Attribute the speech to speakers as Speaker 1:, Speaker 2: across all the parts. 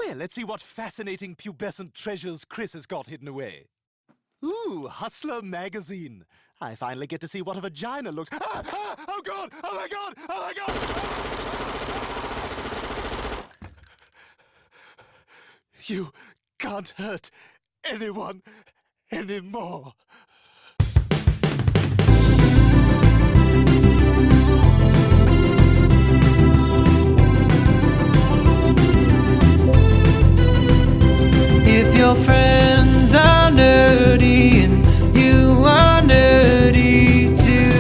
Speaker 1: Well, let's see what fascinating pubescent treasures Chris has got hidden away. Ooh, Hustler magazine. I finally get to see what a vagina looks. Oh God! Oh my God! Oh my God! You can't hurt anyone anymore. If your friends are nerdy and you are nerdy too,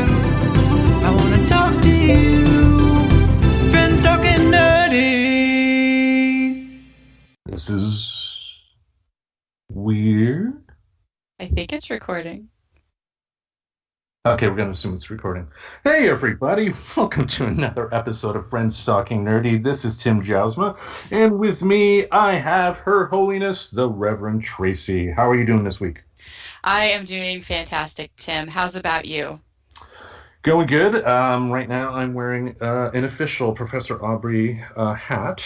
Speaker 1: I want to talk to you. Friends talking nerdy.
Speaker 2: This is weird.
Speaker 3: I think it's recording.
Speaker 2: Okay, we're going to assume it's recording. Hey, everybody. Welcome to another episode of Friends Talking Nerdy. This is Tim Jousma, and with me, I have Her Holiness, the Reverend Tracy. How are you doing this week?
Speaker 3: I am doing fantastic, Tim. How's about you?
Speaker 2: Going good. Right now, I'm wearing an official Professor Aubrey hat,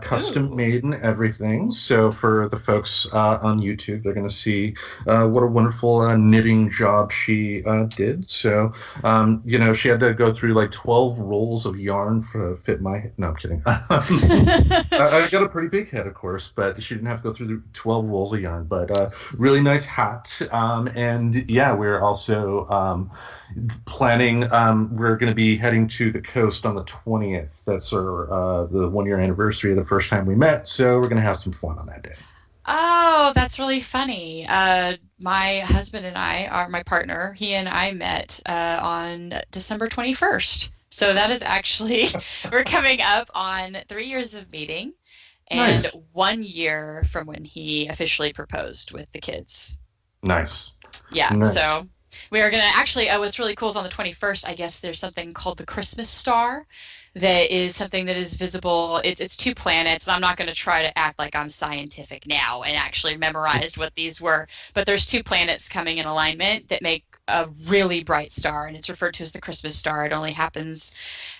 Speaker 2: custom made and everything. So for the folks on YouTube, they're going to see what a wonderful knitting job she did. So, she had to go through like 12 rolls of yarn to fit my head. No, I'm kidding. I got a pretty big head, of course, but she didn't have to go through the 12 rolls of yarn. But really nice hat. And yeah, we're also planning. We're going to be heading to the coast on the 20th. That's our the 1-year anniversary of the first time we met. So we're going to have some fun on that day.
Speaker 3: Oh, that's really funny. My husband and my partner, he and I met on December 21st. So that is actually, we're coming up on 3 years of meeting and
Speaker 2: Nice.
Speaker 3: 1 year from when he officially proposed with the kids.
Speaker 2: Nice.
Speaker 3: Yeah,
Speaker 2: Nice.
Speaker 3: so we are going to actually, what's really cool is on the 21st, I guess there's something called the Christmas star that is something that is visible. It's 2 planets, and I'm not going to try to act like I'm scientific now and actually memorized what these were, but there's 2 planets coming in alignment that make a really bright star, and it's referred to as the Christmas star. It only happens,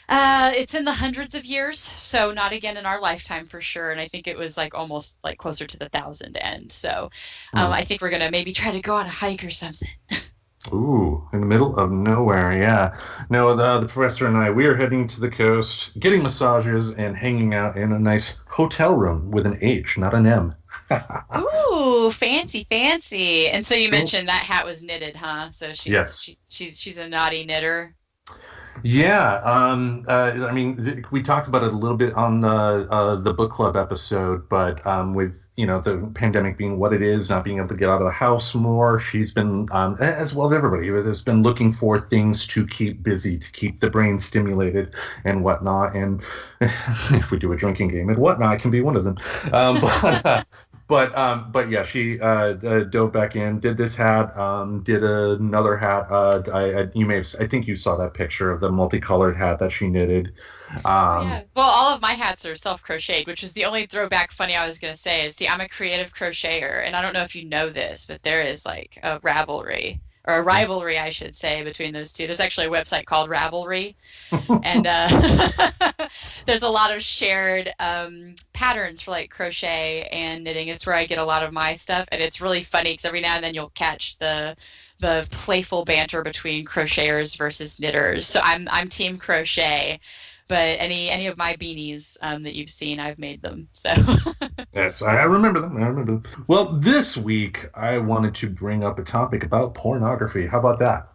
Speaker 3: it's in the hundreds of years, so not again in our lifetime for sure, and I think it was like almost like closer to the 1,000 end, so I think we're going to maybe try to go on a hike or something.
Speaker 2: Ooh, in the middle of nowhere, yeah. No, the professor and I, we are heading to the coast, getting massages, and hanging out in a nice hotel room with an H, not an M.
Speaker 3: Ooh, fancy, fancy. And so you mentioned that hat was knitted, huh? So
Speaker 2: Yes.
Speaker 3: she's a naughty knitter.
Speaker 2: Yeah, I mean, we talked about it a little bit on the book club episode, but with the pandemic being what it is, not being able to get out of the house more, she's been, as well as everybody, has been looking for things to keep busy, to keep the brain stimulated and whatnot. And if we do a drinking game and whatnot, it can be one of them. But yeah, she dove back in, did this hat, did another hat. I think you saw that picture of the multicolored hat that she knitted.
Speaker 3: Yeah. Well, all of my hats are self-crocheted, which is the only throwback funny I was going to say is, see, I'm a creative crocheter, and I don't know if you know this, but there is like a rivalry, I should say, between those two. There's actually a website called Ravelry, and there's a lot of shared patterns for like crochet and knitting. It's where I get a lot of my stuff, and it's really funny because every now and then you'll catch the playful banter between crocheters versus knitters. So I'm team crochet, but any of my beanies that you've seen, I've made them. So
Speaker 2: Yes, I remember them. Well, this week I wanted to bring up a topic about pornography. How about that?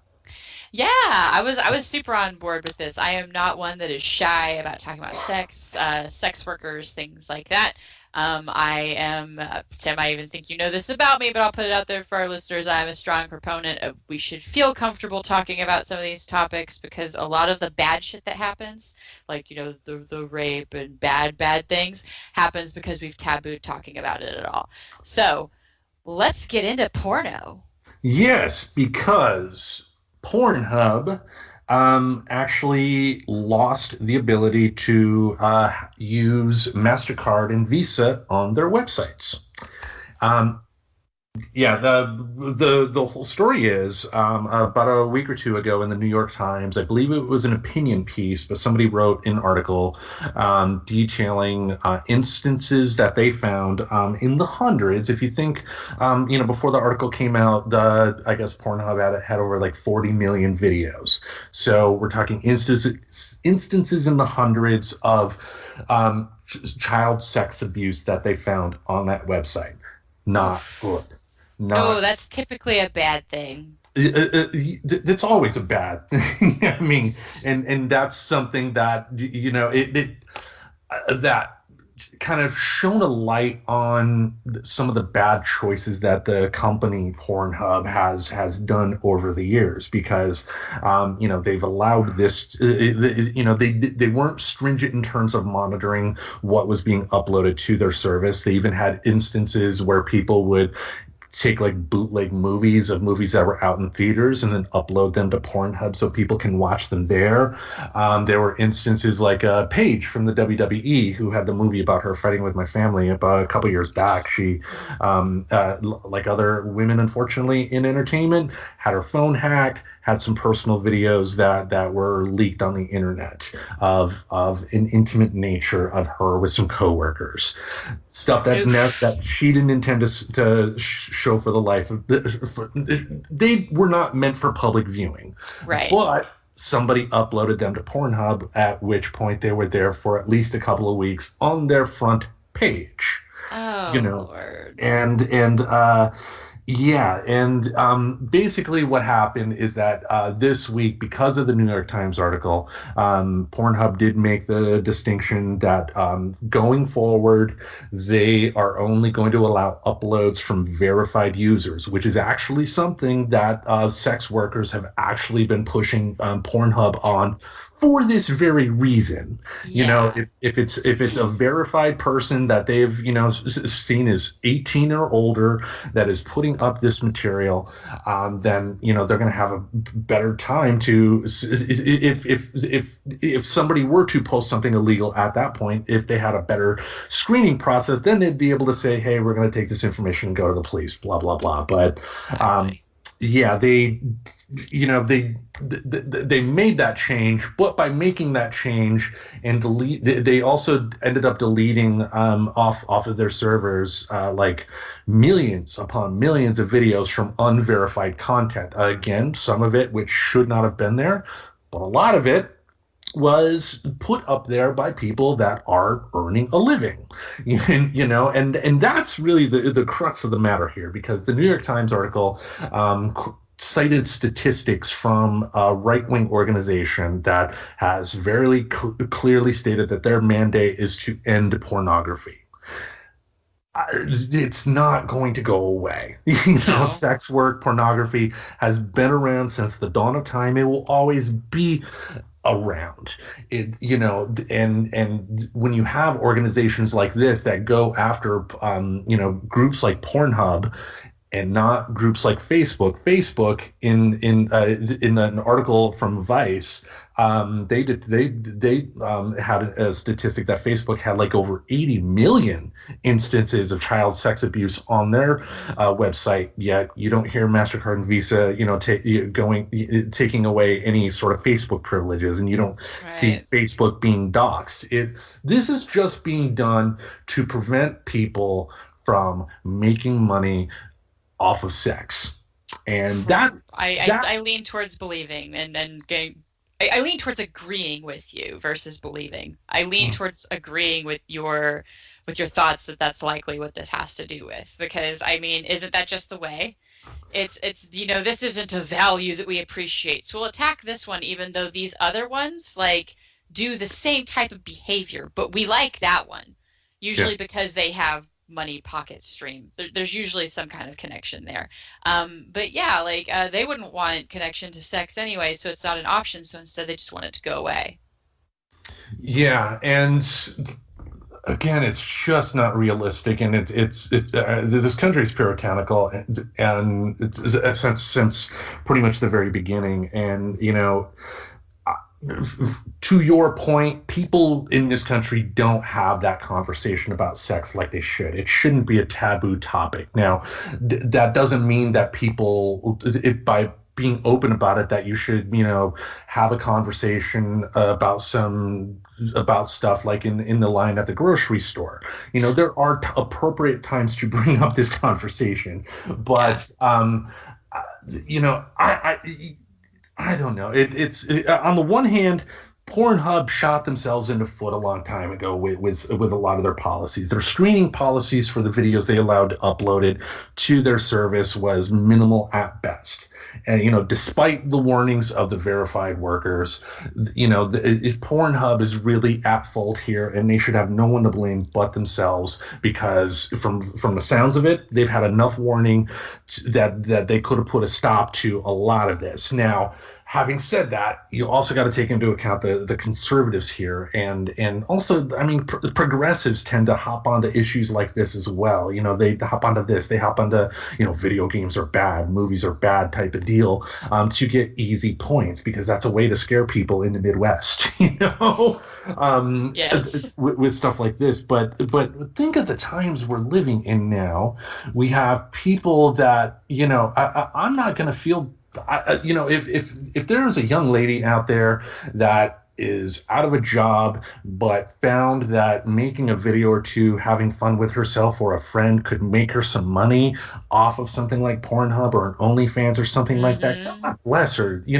Speaker 3: yeah, I was super on board with this. I am not one that is shy about talking about sex workers, things like that. I am, Tim, I even think you know this about me, but I'll put it out there for our listeners. I'm a strong proponent of we should feel comfortable talking about some of these topics because a lot of the bad shit that happens, like, the rape and bad things, happens because we've tabooed talking about it at all. So let's get into porno.
Speaker 2: Yes, because Pornhub actually lost the ability to use Mastercard and Visa on their websites. Yeah, the whole story is about a week or two ago in the New York Times. I believe it was an opinion piece, but somebody wrote an article detailing instances that they found in the hundreds. If you think, before the article came out, I guess Pornhub had over like 40 million videos. So we're talking instances in the hundreds of child sex abuse that they found on that website. Not good.
Speaker 3: Oh,
Speaker 2: Not
Speaker 3: that's typically a bad thing.
Speaker 2: it's always a bad thing. I mean, and that's something that that kind of shone a light on some of the bad choices that the company Pornhub has done over the years, because they've allowed this. They weren't stringent in terms of monitoring what was being uploaded to their service. They even had instances where people would take like bootleg movies that were out in theaters and then upload them to Pornhub so people can watch them there. There were instances like Paige from the WWE, who had the movie about her fighting with my family about a couple years back. She, like other women, unfortunately, in entertainment, had her phone hacked, had some personal videos that were leaked on the internet of an intimate nature of her with some coworkers. Stuff that she didn't intend to show for the life of they were not meant for public viewing.
Speaker 3: Right.
Speaker 2: But somebody uploaded them to Pornhub, at which point they were there for at least a couple of weeks on their front page.
Speaker 3: Oh, Lord.
Speaker 2: Basically what happened is that this week, because of the New York Times article, Pornhub did make the distinction that going forward, they are only going to allow uploads from verified users, which is actually something that sex workers have actually been pushing Pornhub on for this very reason.
Speaker 3: Yeah.
Speaker 2: If it's a verified person that they've seen as 18 or older that is putting up this material, then they're going to have a better time to, if somebody were to post something illegal at that point, if they had a better screening process, then they'd be able to say, hey, we're going to take this information and go to the police, blah blah blah. But yeah, they made that change, but by making that change and they also ended up deleting off of their servers like millions upon millions of videos from unverified content. Again, some of it which should not have been there, but a lot of it was put up there by people that are earning a living, and that's really the crux of the matter here, because the New York Times article cited statistics from a right-wing organization that has very clearly stated that their mandate is to end pornography. It's not going to go away.
Speaker 3: No.
Speaker 2: Sex work, pornography has been around since the dawn of time. It will always be around it, and when you have organizations like this that go after groups like Pornhub and not groups like Facebook in an article from Vice, they had a statistic that Facebook had like over 80 million instances of child sex abuse on their website. Yet you don't hear Mastercard and Visa, taking away any sort of Facebook privileges, and you don't see Facebook being doxxed. This is just being done to prevent people from making money off of sex. And
Speaker 3: I lean towards believing and getting. I lean towards agreeing with you versus believing. I lean towards agreeing with your thoughts that that's likely what this has to do with, because I mean, isn't that just the way? It's this isn't a value that we appreciate, so we'll attack this one even though these other ones like do the same type of behavior, but we like that one usually because they have money pocket stream. There's usually some kind of connection there. But yeah, like they wouldn't want connection to sex anyway, so it's not an option. So instead, they just want it to go away.
Speaker 2: Yeah, and again, it's just not realistic, and this country is puritanical, and it's since pretty much the very beginning, and to your point, people in this country don't have that conversation about sex like they should. It shouldn't be a taboo topic. Now, that doesn't mean that by being open about it, that you should, have a conversation about stuff like in the line at the grocery store. There are appropriate times to bring up this conversation, but I don't know. It's on the one hand, Pornhub shot themselves in the foot a long time ago with a lot of their policies. Their screening policies for the videos they allowed uploaded to their service was minimal at best. And despite the warnings of the verified workers, Pornhub is really at fault here, and they should have no one to blame but themselves, because from the sounds of it, they've had enough warning that they could have put a stop to a lot of this. Now, having said that, you also got to take into account the conservatives here, and also, progressives tend to hop onto issues like this as well. They hop onto this, they hop onto video games are bad, movies are bad type of deal, to get easy points, because that's a way to scare people in the Midwest.
Speaker 3: Yes.
Speaker 2: With stuff like this. But think of the times we're living in now. We have people that I'm not going to feel. If there is a young lady out there that is out of a job but found that making a video or two, having fun with herself or a friend, could make her some money off of something like Pornhub or an OnlyFans or something like that, God bless her. You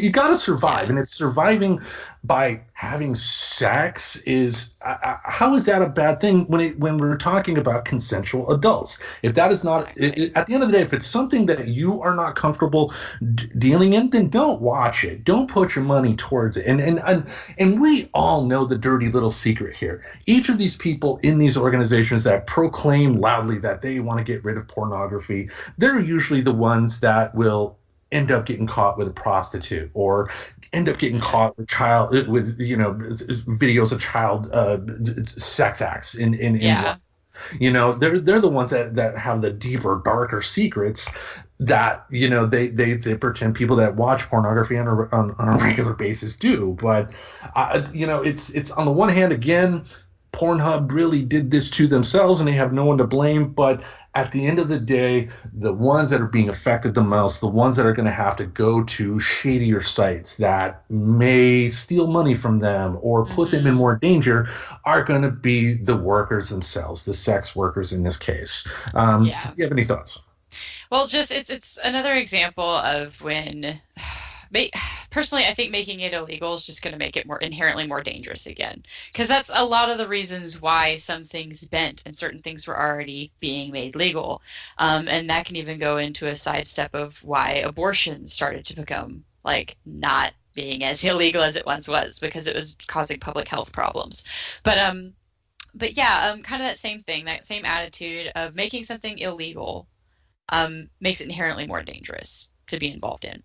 Speaker 2: got to survive, and it's surviving by having sex. Is how is that a bad thing when we're talking about consensual adults? If that is not, at the end of the day, if it's something that you are not comfortable dealing in, then don't watch it. Don't put your money towards it. And we all know the dirty little secret here. Each of these people in these organizations that proclaim loudly that they want to get rid of pornography, they're usually the ones that will end up getting caught with a prostitute, or end up getting caught with videos of child sex acts in they're the ones that have the deeper, darker secrets that they pretend people that watch pornography on a regular basis do. But it's on the one hand, again, Pornhub really did this to themselves, and they have no one to blame. But at the end of the day, the ones that are being affected the most, the ones that are going to have to go to shadier sites that may steal money from them or put them in more danger, are going to be the workers themselves, the sex workers in this case. Do you have any thoughts?
Speaker 3: Well, just it's another example of when, personally, I think making it illegal is just going to make it more inherently more dangerous again, because that's a lot of the reasons why some things bent and certain things were already being made legal, and that can even go into a sidestep of why abortion started to become not being as illegal as it once was, because it was causing public health problems. But yeah, kind of that same thing, that same attitude of making something illegal makes it inherently more dangerous to be involved in.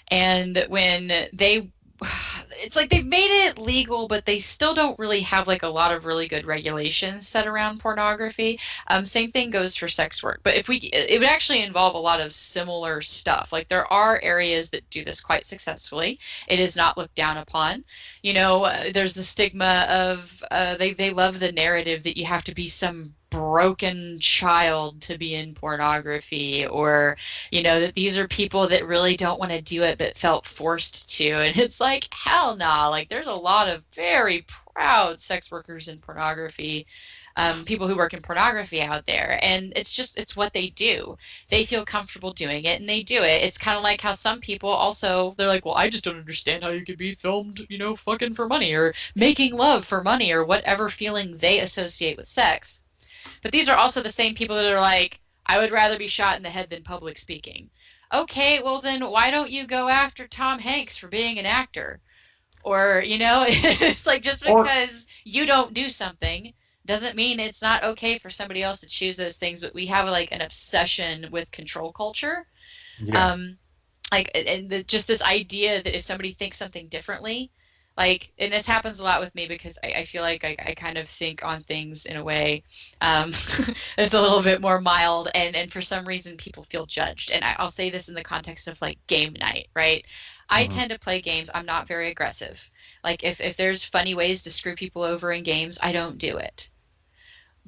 Speaker 3: And when it's like they've made it legal, but they still don't really have a lot of really good regulations set around pornography. Same thing goes for sex work, but it would actually involve a lot of similar stuff. There are areas that do this quite successfully. It is not looked down upon. There's the stigma of they love the narrative that you have to be some broken child to be in pornography, or that these are people that really don't want to do it but felt forced to. And it's hell nah. There's a lot of very proud sex workers in pornography, people who work in pornography out there, and it's what they do. They feel comfortable doing it, and they do it. It's kind of like how some people also, they're well, I just don't understand how you could be filmed fucking for money, or making love for money, or whatever feeling they associate with sex. But these are also the same people that are I would rather be shot in the head than public speaking. Okay, well then why don't you go after Tom Hanks for being an actor? Or, it's just because you don't do something doesn't mean it's not okay for somebody else to choose those things. But we have an obsession with control culture. Yeah. Just this idea that if somebody thinks something differently, and this happens a lot with me, because I feel like I kind of think on things in a way that's a little bit more mild, and for some reason people feel judged. And I'll say this in the context of game night, right? I tend to play games. I'm not very aggressive. Like if there's funny ways to screw people over in games, I don't do it.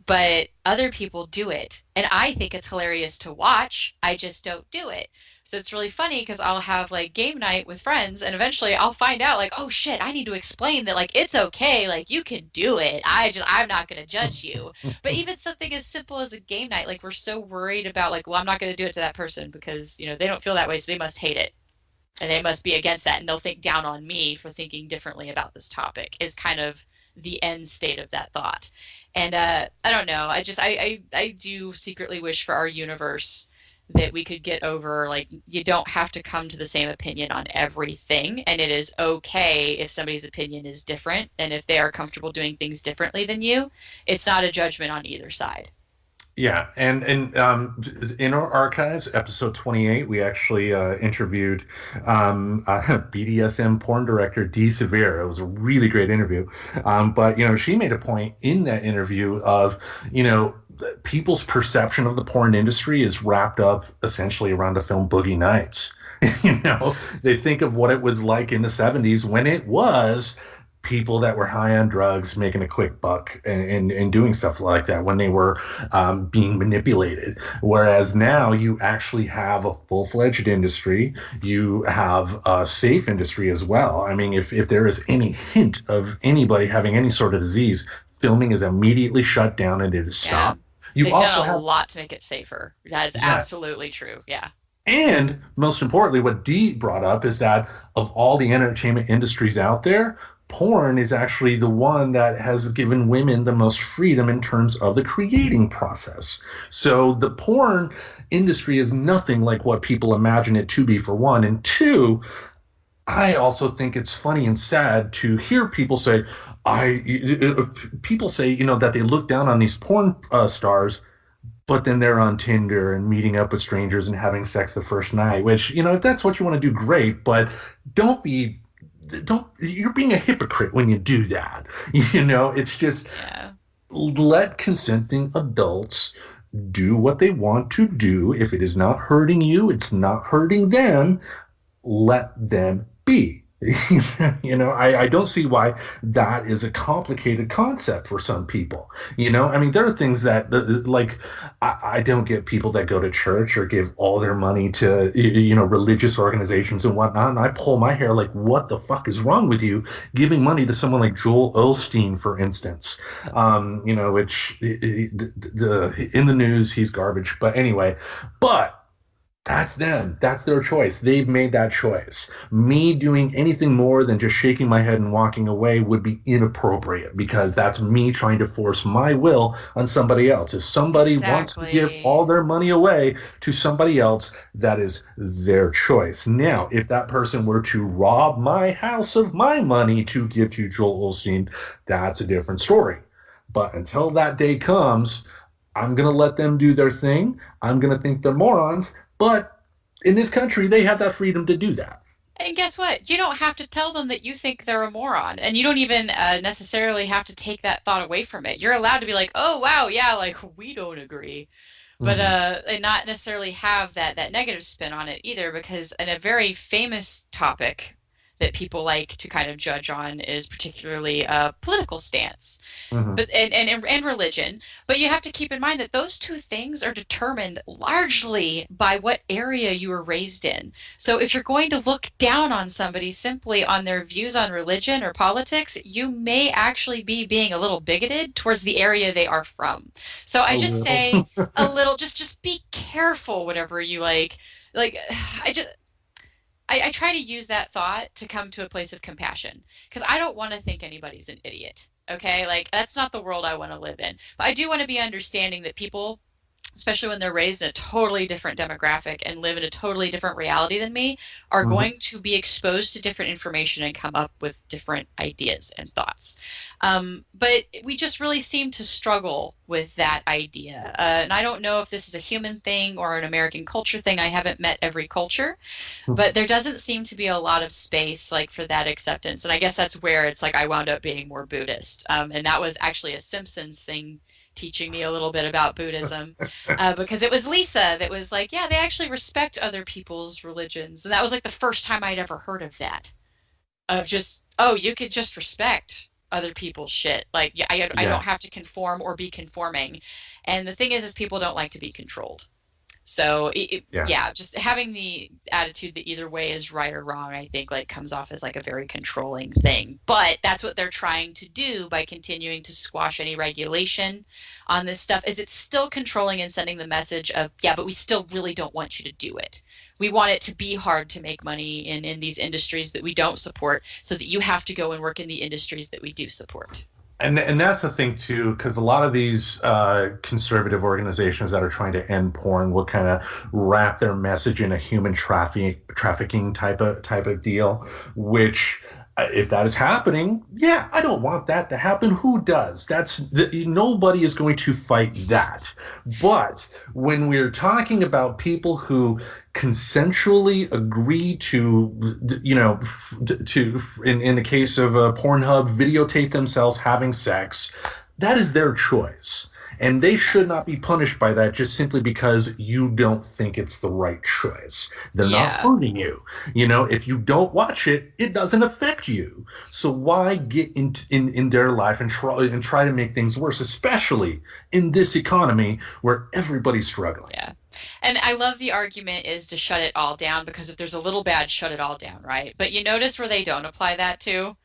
Speaker 3: But other people do it, and I think it's hilarious to watch. I just don't do it. So it's really funny because I'll have like game night with friends, and eventually I'll find out like, oh shit, I need to explain that like it's okay, like you can do it. I'm not going to judge you. But even something as simple as a game night, like we're so worried about like, well, I'm not going to do it to that person because they don't feel that way, so they must hate it. And they must be against that, and they'll think down on me for thinking differently about this topic is kind of the end state of that thought. And I don't know. I do secretly wish for our universe that we could get over, like, you don't have to come to the same opinion on everything, and it is okay if somebody's opinion is different, and if they are comfortable doing things differently than you, it's not a judgment on either side.
Speaker 2: Yeah, and in our archives, episode 28, we actually interviewed BDSM porn director Dee Severe. It was a really great interview. But she made a point in that interview of people's perception of the porn industry is wrapped up essentially around the film Boogie Nights. They think of what it was like in the 70s when it was people that were high on drugs making a quick buck and doing stuff like that when they were being manipulated. Whereas now you actually have a full-fledged industry. You have a safe industry as well. I mean, if there is any hint of anybody having any sort of disease, filming is immediately shut down and it is stopped.
Speaker 3: They've done a lot to make it safer. That is absolutely true. Yeah.
Speaker 2: And most importantly, what Dee brought up is that of all the entertainment industries out there, porn is actually the one that has given women the most freedom in terms of the creating process. So the porn industry is nothing like what people imagine it to be, for one. And two, I also think it's funny and sad to hear people say, that they look down on these porn stars, but then they're on Tinder and meeting up with strangers and having sex the first night, which, if that's what you want to do, great, but you're being a hypocrite when you do that. It's just let consenting adults do what they want to do. If it is not hurting you, it's not hurting them, let them be. I don't see why that is a complicated concept for some people. I mean, there are things that, like, I don't get people that go to church or give all their money to, religious organizations and whatnot. And I pull my hair like, what the fuck is wrong with you giving money to someone like Joel Osteen, for instance? Which in the news, he's garbage. But anyway, that's them. That's their choice. They've made that choice. Me doing anything more than just shaking my head and walking away would be inappropriate, because that's me trying to force my will on somebody else. If somebody wants to give all their money away to somebody else, that is their choice. Now, if that person were to rob my house of my money to give to Joel Osteen, that's a different story. But until that day comes, I'm going to let them do their thing. I'm going to think they're morons. But in this country, they have that freedom to do that.
Speaker 3: And guess what? You don't have to tell them that you think they're a moron. And you don't even necessarily have to take that thought away from it. You're allowed to be like, oh, wow, yeah, like, we don't agree. But and not necessarily have that negative spin on it either, because in a very famous topic that people like to kind of judge on is particularly a political stance, but and religion. But you have to keep in mind that those two things are determined largely by what area you were raised in. So if you're going to look down on somebody simply on their views on religion or politics, you may actually be being a little bigoted towards the area they are from. So I just say a little, just be careful whatever you like. I try to use that thought to come to a place of compassion, because I don't want to think anybody's an idiot. Okay, like, that's not the world I want to live in. But I do want to be understanding that people, especially when they're raised in a totally different demographic and live in a totally different reality than me, are going to be exposed to different information and come up with different ideas and thoughts. But we just really seem to struggle with that idea. And I don't know if this is a human thing or an American culture thing. I haven't met every culture, but there doesn't seem to be a lot of space like for that acceptance. And I guess that's where it's like I wound up being more Buddhist. And that was actually a Simpsons thing, teaching me a little bit about Buddhism. because it was Lisa that was like, yeah, they actually respect other people's religions. And that was like the first time I'd ever heard of that. Of just, oh, you could just respect other people's shit. Like, yeah, I
Speaker 2: Yeah.
Speaker 3: don't have to conform or be conforming. And the thing is people don't like to be controlled. So
Speaker 2: Yeah.
Speaker 3: yeah, just having the attitude that either way is right or wrong, I think like comes off as like a very controlling thing. But that's what they're trying to do by continuing to squash any regulation on this stuff. Is it's still controlling and sending the message of, yeah, but we still really don't want you to do it. We want it to be hard to make money in these industries that we don't support, so that you have to go and work in the industries that we do support.
Speaker 2: And that's the thing too, because a lot of these conservative organizations that are trying to end porn will kind of wrap their message in a human trafficking type of deal, which if that is happening, yeah, I don't want that to happen. Who does? Nobody is going to fight that. But when we're talking about people who consensually agree to, in the case of Pornhub, videotape themselves having sex, that is their choice. And they should not be punished by that just simply because you don't think it's the right choice. They're not hurting you. If you don't watch it, it doesn't affect you. So why get in their life and try to make things worse, especially in this economy where everybody's struggling?
Speaker 3: Yeah. And I love the argument is to shut it all down, because if there's a little bad, shut it all down, right? But you notice where they don't apply that to?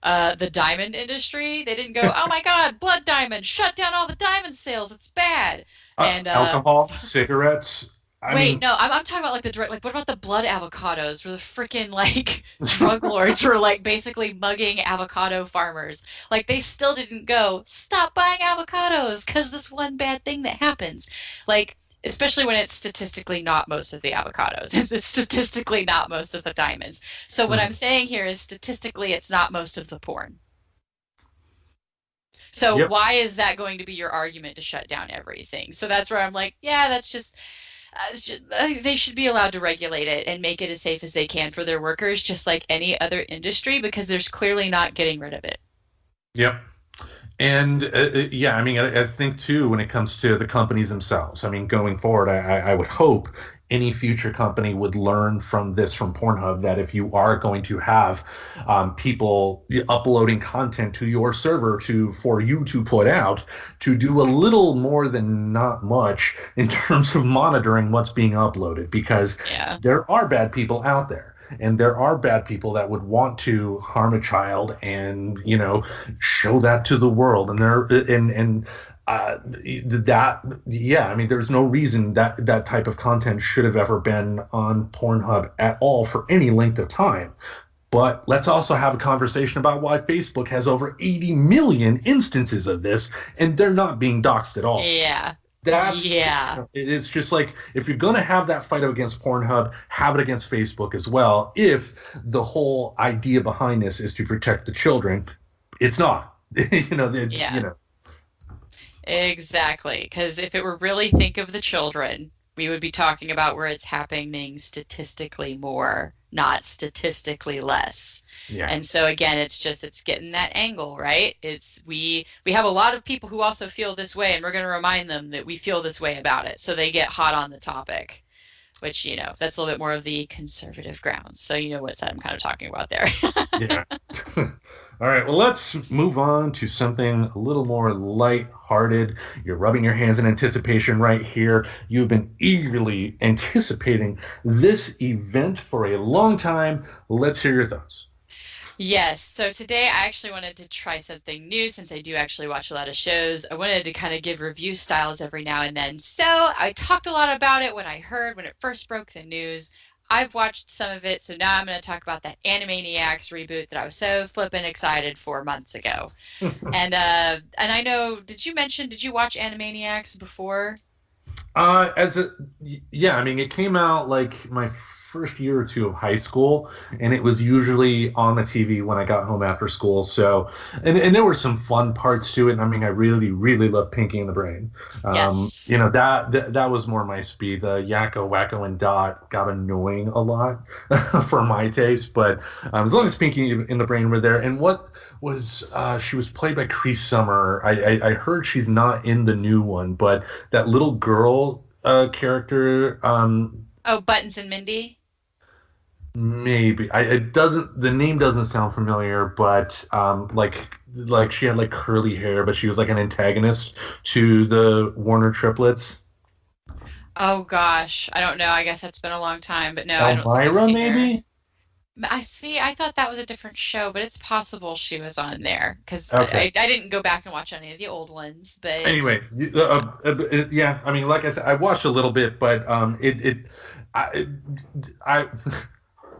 Speaker 3: The diamond industry. They didn't go, oh my God, blood diamond, shut down all the diamond sales, it's bad. And
Speaker 2: alcohol, cigarettes.
Speaker 3: No, I'm talking about like the drug. Like, what about the blood avocados, where the freaking like drug lords were like basically mugging avocado farmers? Like, they still didn't go, stop buying avocados because this one bad thing that happens. Like, especially when it's statistically not most of the avocados. It's statistically not most of the diamonds. So what I'm saying here is statistically it's not most of the porn. So why is that going to be your argument to shut down everything? So that's where I'm like, yeah, that's just they should be allowed to regulate it and make it as safe as they can for their workers, just like any other industry, because there's clearly not getting rid of it.
Speaker 2: Yep. And I think too, when it comes to the companies themselves, going forward, I would hope any future company would learn from Pornhub, that if you are going to have people uploading content to your server for you to put out, to do a little more than not much in terms of monitoring what's being uploaded, because there are bad people out there. And there are bad people that would want to harm a child and, show that to the world. And there's no reason that type of content should have ever been on Pornhub at all for any length of time. But let's also have a conversation about why Facebook has over 80 million instances of this, and they're not being doxxed at all.
Speaker 3: Yeah.
Speaker 2: It's just like, if you're going to have that fight against Pornhub, have it against Facebook as well. If the whole idea behind this is to protect the children, it's not.
Speaker 3: Exactly. Because if it were really think of the children, we would be talking about where it's happening statistically more, not statistically less.
Speaker 2: Yeah.
Speaker 3: And so again, it's getting that angle, right? We have a lot of people who also feel this way, and we're going to remind them that we feel this way about it, so they get hot on the topic, which, that's a little bit more of the conservative grounds. So you know what side I'm kind of talking about there.
Speaker 2: Yeah. All right, well, let's move on to something a little more light-hearted. You're rubbing your hands in anticipation right here. You've been eagerly anticipating this event for a long time. Let's hear your thoughts.
Speaker 3: Yes. So today I actually wanted to try something new, since I do actually watch a lot of shows. I wanted to kind of give review styles every now and then. So I talked a lot about it when it first broke the news. I've watched some of it, so now I'm going to talk about that Animaniacs reboot that I was so flippin' excited for months ago. And I know, did you watch Animaniacs before?
Speaker 2: It came out like my first year or two of high school, and it was usually on the TV when I got home after school. So, and there were some fun parts to it. I mean, I really, really loved Pinky and the Brain.
Speaker 3: Yes.
Speaker 2: You know, that was more my speed. The Yakko, Wacko, and Dot got annoying a lot for my taste, but as long as Pinky and the Brain were there, and what was she was played by Cree Summer. I heard she's not in the new one, but that little girl character.
Speaker 3: Oh, Buttons and Mindy.
Speaker 2: Maybe the name doesn't sound familiar, but like she had like curly hair, but she was like an antagonist to the Warner triplets.
Speaker 3: Oh gosh, I don't know. I guess that's been a long time, but no, I don't think I've
Speaker 2: Elvira,
Speaker 3: seen her.
Speaker 2: maybe.
Speaker 3: I thought that was a different show, but it's possible she was on there because
Speaker 2: Okay.
Speaker 3: I didn't go back and watch any of the old ones. But
Speaker 2: Anyway, yeah. I mean, like I said, I watched a little bit, but I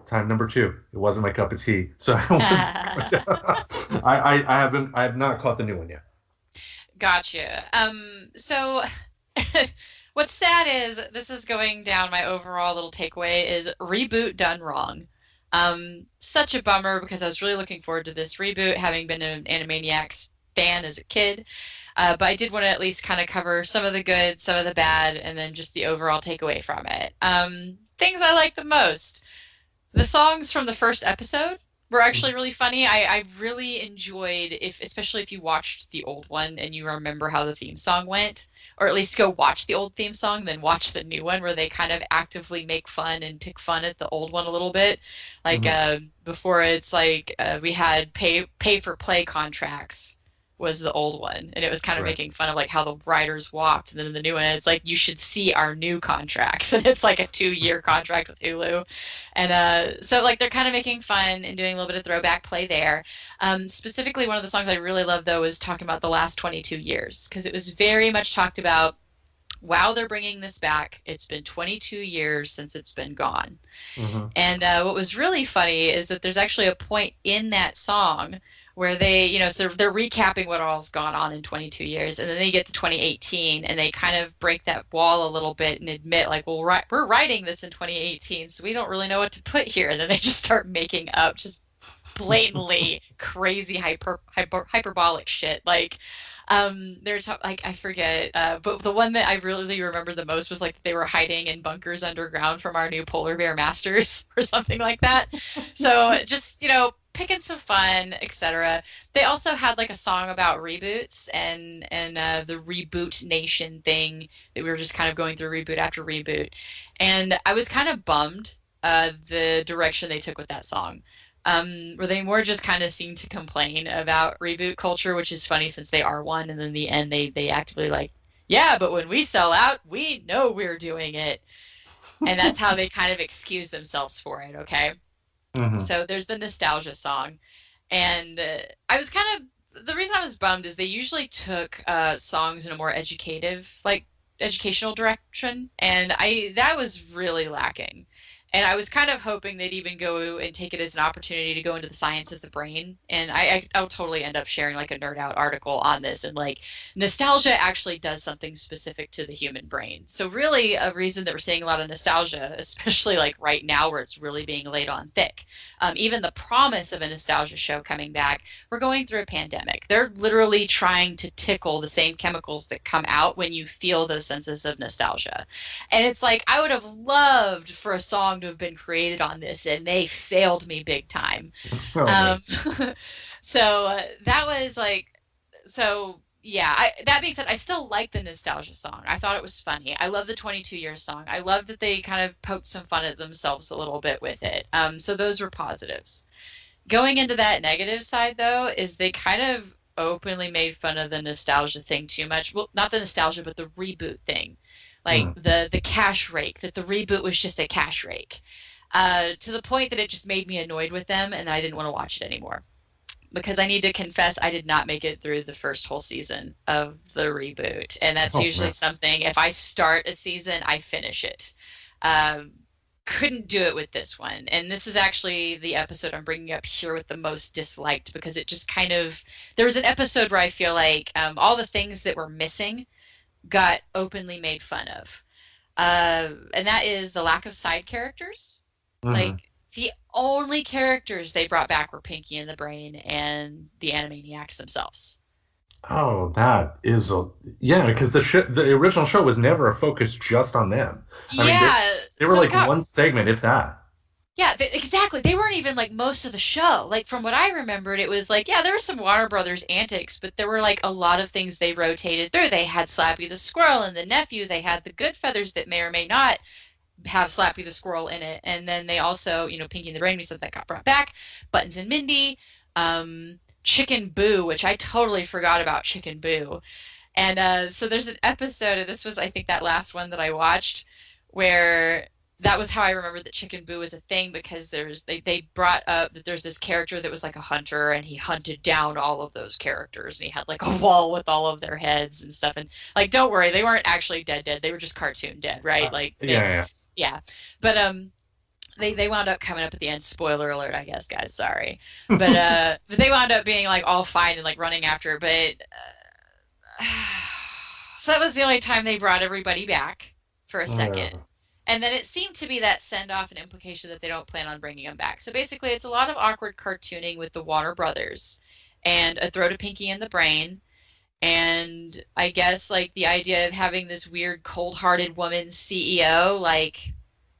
Speaker 2: time number two. It wasn't my cup of tea, so I have not caught the new one yet.
Speaker 3: Gotcha. So what's sad is this is going down my overall little takeaway is reboot done wrong. Such a bummer because I was really looking forward to this reboot, having been an Animaniacs fan as a kid. But I did want to at least kind of cover some of the good, some of the bad, and then just the overall takeaway from it. Things I like the most. The songs from the first episode were actually really funny. I really enjoyed, especially if you watched the old one and you remember how the theme song went, or at least go watch the old theme song, then watch the new one where they kind of actively make fun and pick fun at the old one a little bit. Like before, it's like we had pay for play contracts was the old one, and it was kind of making fun of like how the writers walked. And then in the new one, it's like you should see our new contracts, and it's like a 2-year contract with Hulu. And so like they're kind of making fun and doing a little bit of throwback play there. Specifically, one of the songs I really love though is talking about the last 22 years because it was very much talked about. Wow, they're bringing this back. It's been 22 years since it's been gone. And what was really funny is that there's actually a point in that song where they, so they're recapping what all's gone on in 22 years, and then they get to 2018, and they kind of break that wall a little bit and admit, like, well, we're writing this in 2018, so we don't really know what to put here. And then they just start making up just blatantly crazy hyperbolic shit. Like, like I forget, but the one that I really remember the most was like they were hiding in bunkers underground from our new polar bear masters or something like that. So just picking some fun, etc. They also had like a song about reboots and the reboot nation thing that we were just kind of going through reboot after reboot, and I was kind of bummed the direction they took with that song. Where they more just kind of seem to complain about reboot culture, which is funny since they are one, and then in the end they actively like, yeah, but when we sell out, we know we're doing it. And that's how they kind of excuse themselves for it, okay? So there's the nostalgia song. And I was kind of, the reason I was bummed is they usually took songs in a more educational direction, and that was really lacking. And I was kind of hoping they'd even go and take it as an opportunity to go into the science of the brain. And I'll totally end up sharing like a nerd out article on this. And like nostalgia actually does something specific to the human brain. So really a reason that we're seeing a lot of nostalgia, especially like right now where it's really being laid on thick. Even the promise of a nostalgia show coming back, we're going through a pandemic. They're literally trying to tickle the same chemicals that come out when you feel those senses of nostalgia. And it's like, I would have loved for a song to have been created on this, and they failed me big time. So that was like, so yeah, that being said, I still like the nostalgia song. I thought it was funny. I love the 22 years song. I love that they kind of poked some fun at themselves a little bit with it. So those were positives. Going into that negative side though is they kind of openly made fun of the nostalgia thing too much. Well, not the nostalgia, but the reboot thing. Like the cash rake, that the reboot was just a cash rake, to the point that it just made me annoyed with them, and I didn't want to watch it anymore. Because I need to confess, I did not make it through the first whole season of the reboot, and that's usually something, if I start a season, I finish it. Couldn't do it with this one, and this is actually the episode I'm bringing up here with the most disliked, because it just kind of, there was an episode where I feel like all the things that were missing got openly made fun of, and that is the lack of side characters.
Speaker 2: Mhm.
Speaker 3: Like, the only characters they brought back were Pinky and the Brain and the Animaniacs themselves.
Speaker 2: Oh, that is a yeah, because the original show was never a focus just on them. I mean,
Speaker 3: Yeah,
Speaker 2: they were
Speaker 3: so it
Speaker 2: like
Speaker 3: got
Speaker 2: one segment, if that.
Speaker 3: yeah, exactly. They weren't even like most of the show. Like from what I remembered, it was like yeah, there was some Warner Brothers antics, but there were like a lot of things they rotated through. They had Slappy the Squirrel and the nephew. They had the Goodfeathers that may or may not have Slappy the Squirrel in it, and then they also, Pinky and the Brain. We said that got brought back. Buttons and Mindy, Chicken Boo, which I totally forgot about Chicken Boo. And so there's an episode, and this was, I think, that last one that I watched, where that was how I remembered that Chicken Boo was a thing because they brought up that there's this character that was like a hunter, and he hunted down all of those characters, and he had like a wall with all of their heads and stuff. And like, don't worry, they weren't actually dead. They were just cartoon dead, right? Like,
Speaker 2: Yeah,
Speaker 3: yeah. But they wound up coming up at the end. Spoiler alert, I guess, guys. Sorry,
Speaker 2: yeah.
Speaker 3: but they wound up being like all fine and like running after. But so that was the only time they brought everybody back for a second. And then it seemed to be that send off and implication that they don't plan on bringing them back. So basically, it's a lot of awkward cartooning with the Warner Brothers and a throw to Pinky and the Brain. And I guess like the idea of having this weird cold-hearted woman CEO like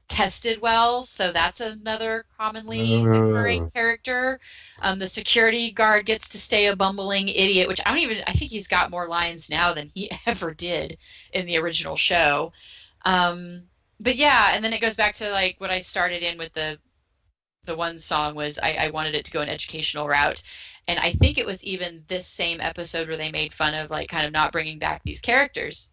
Speaker 3: tested well, so that's another commonly occurring character. The security guard gets to stay a bumbling idiot, which I think he's got more lines now than he ever did in the original show. But yeah, and then it goes back to like what I started in with the one song was I wanted it to go an educational route. And I think it was even this same episode where they made fun of like kind of not bringing back these characters.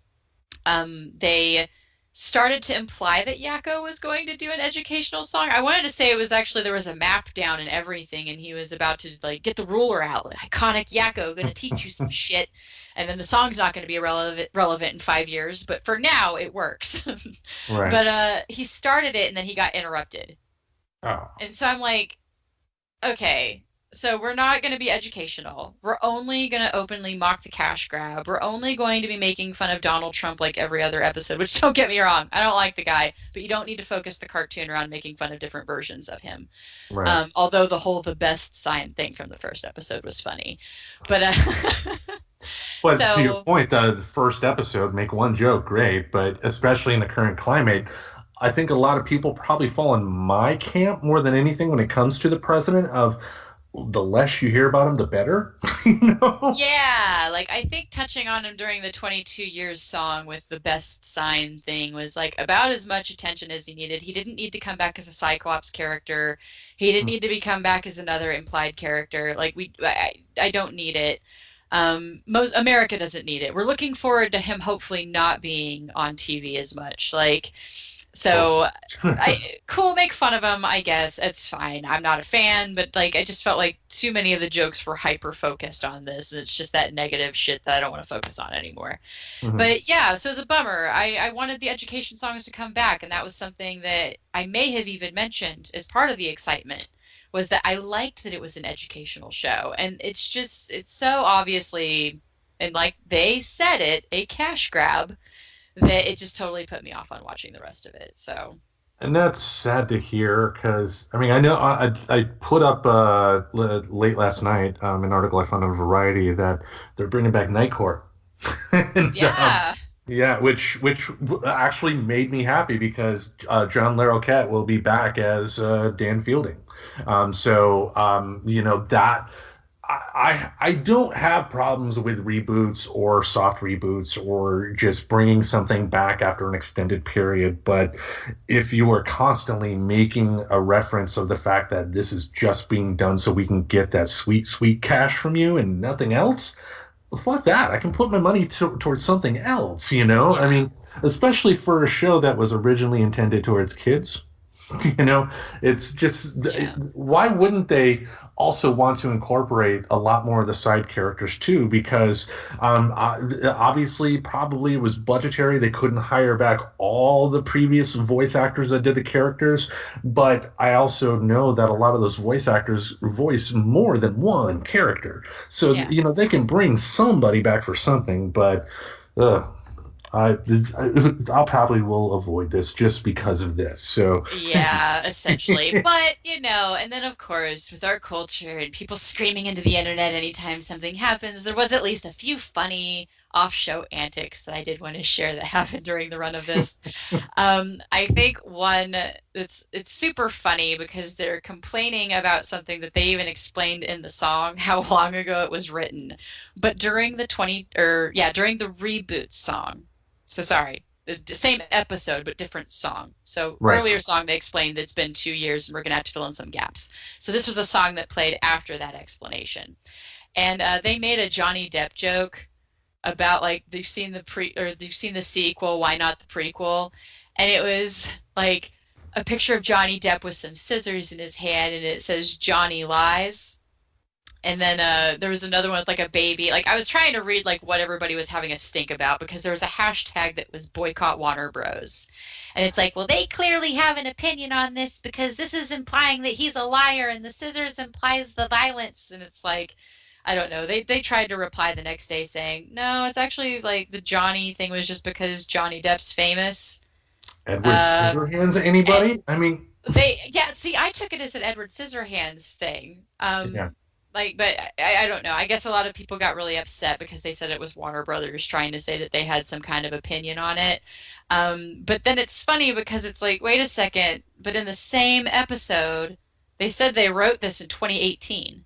Speaker 3: They started to imply that Yakko was going to do an educational song. I wanted to say it was actually there was a map down and everything, and he was about to like get the ruler out. Like, iconic Yakko, gonna teach you some shit. And then the song's not going to be relevant in 5 years, but for now it works.
Speaker 2: Right.
Speaker 3: But he started it and then he got interrupted.
Speaker 2: Oh.
Speaker 3: And so I'm like, okay, so we're not going to be educational. We're only going to openly mock the cash grab. We're only going to be making fun of Donald Trump like every other episode, which don't get me wrong, I don't like the guy, but you don't need to focus the cartoon around making fun of different versions of him.
Speaker 2: Right.
Speaker 3: Although the best sign thing from the first episode was funny. But
Speaker 2: But
Speaker 3: so,
Speaker 2: to your point, the first episode, make one joke, great, but especially in the current climate, I think a lot of people probably fall in my camp more than anything when it comes to the president of the less you hear about him, the better.
Speaker 3: yeah, like I think touching on him during the 22 years song with the best sign thing was like about as much attention as he needed. He didn't need to come back as a Cyclops character. He didn't need to come back as another implied character. Like I don't need it. Most America doesn't need it. We're looking forward to him hopefully not being on TV as much. Like, so cool, make fun of him, I guess. It's fine. I'm not a fan, but like I just felt like too many of the jokes were hyper focused on this. And it's just that negative shit that I don't want to focus on anymore.
Speaker 2: Mhm.
Speaker 3: But yeah, so it's a bummer. I wanted the education songs to come back, and that was something that I may have even mentioned as part of the excitement was that I liked that it was an educational show. And it's so obviously, and like they said it, a cash grab, that it just totally put me off on watching the rest of it. So.
Speaker 2: And that's sad to hear because, I mean, I know I put up late last night an article I found on Variety that they're bringing back Night Court. And,
Speaker 3: Yeah.
Speaker 2: yeah, which actually made me happy because John Larroquette will be back as Dan Fielding. That I don't have problems with reboots or soft reboots or just bringing something back after an extended period. But if you are constantly making a reference of the fact that this is just being done so we can get that sweet, sweet cash from you and nothing else, fuck that. I can put my money towards something else, Yeah. I mean, especially for a show that was originally intended towards kids. It's just why wouldn't they also want to incorporate a lot more of the side characters too? Because obviously, probably it was budgetary. They couldn't hire back all the previous voice actors that did the characters. But I also know that a lot of those voice actors voice more than one character. So, they can bring somebody back for something. But I'll probably will avoid this just because of this. So
Speaker 3: Yeah, essentially. But, and then of course, with our culture and people screaming into the internet anytime something happens, there was at least a few funny off-show antics that I did want to share that happened during the run of this. I think one it's super funny because they're complaining about something that they even explained in the song, how long ago it was written. But during the during the reboot song. So sorry, the same episode but different song. So
Speaker 2: Right.
Speaker 3: earlier song they explained that it's been 2 years and we're gonna have to fill in some gaps. So this was a song that played after that explanation, and they made a Johnny Depp joke about like they've seen the sequel, why not the prequel? And it was like a picture of Johnny Depp with some scissors in his hand, and it says Johnny Lies. And then there was another one with like a baby. Like I was trying to read like what everybody was having a stink about because there was a hashtag that was boycott Warner Bros. And it's like, well, they clearly have an opinion on this because this is implying that he's a liar and the scissors implies the violence. And it's like, I don't know. They tried to reply the next day saying, no, it's actually like the Johnny thing was just because Johnny Depp's famous.
Speaker 2: Edward Scissorhands, anybody? I mean,
Speaker 3: See, I took it as an Edward Scissorhands thing.
Speaker 2: yeah.
Speaker 3: But I don't know. I guess a lot of people got really upset because they said it was Warner Brothers trying to say that they had some kind of opinion on it. But then it's funny because it's like, wait a second. But in the same episode, they said they wrote this in 2018.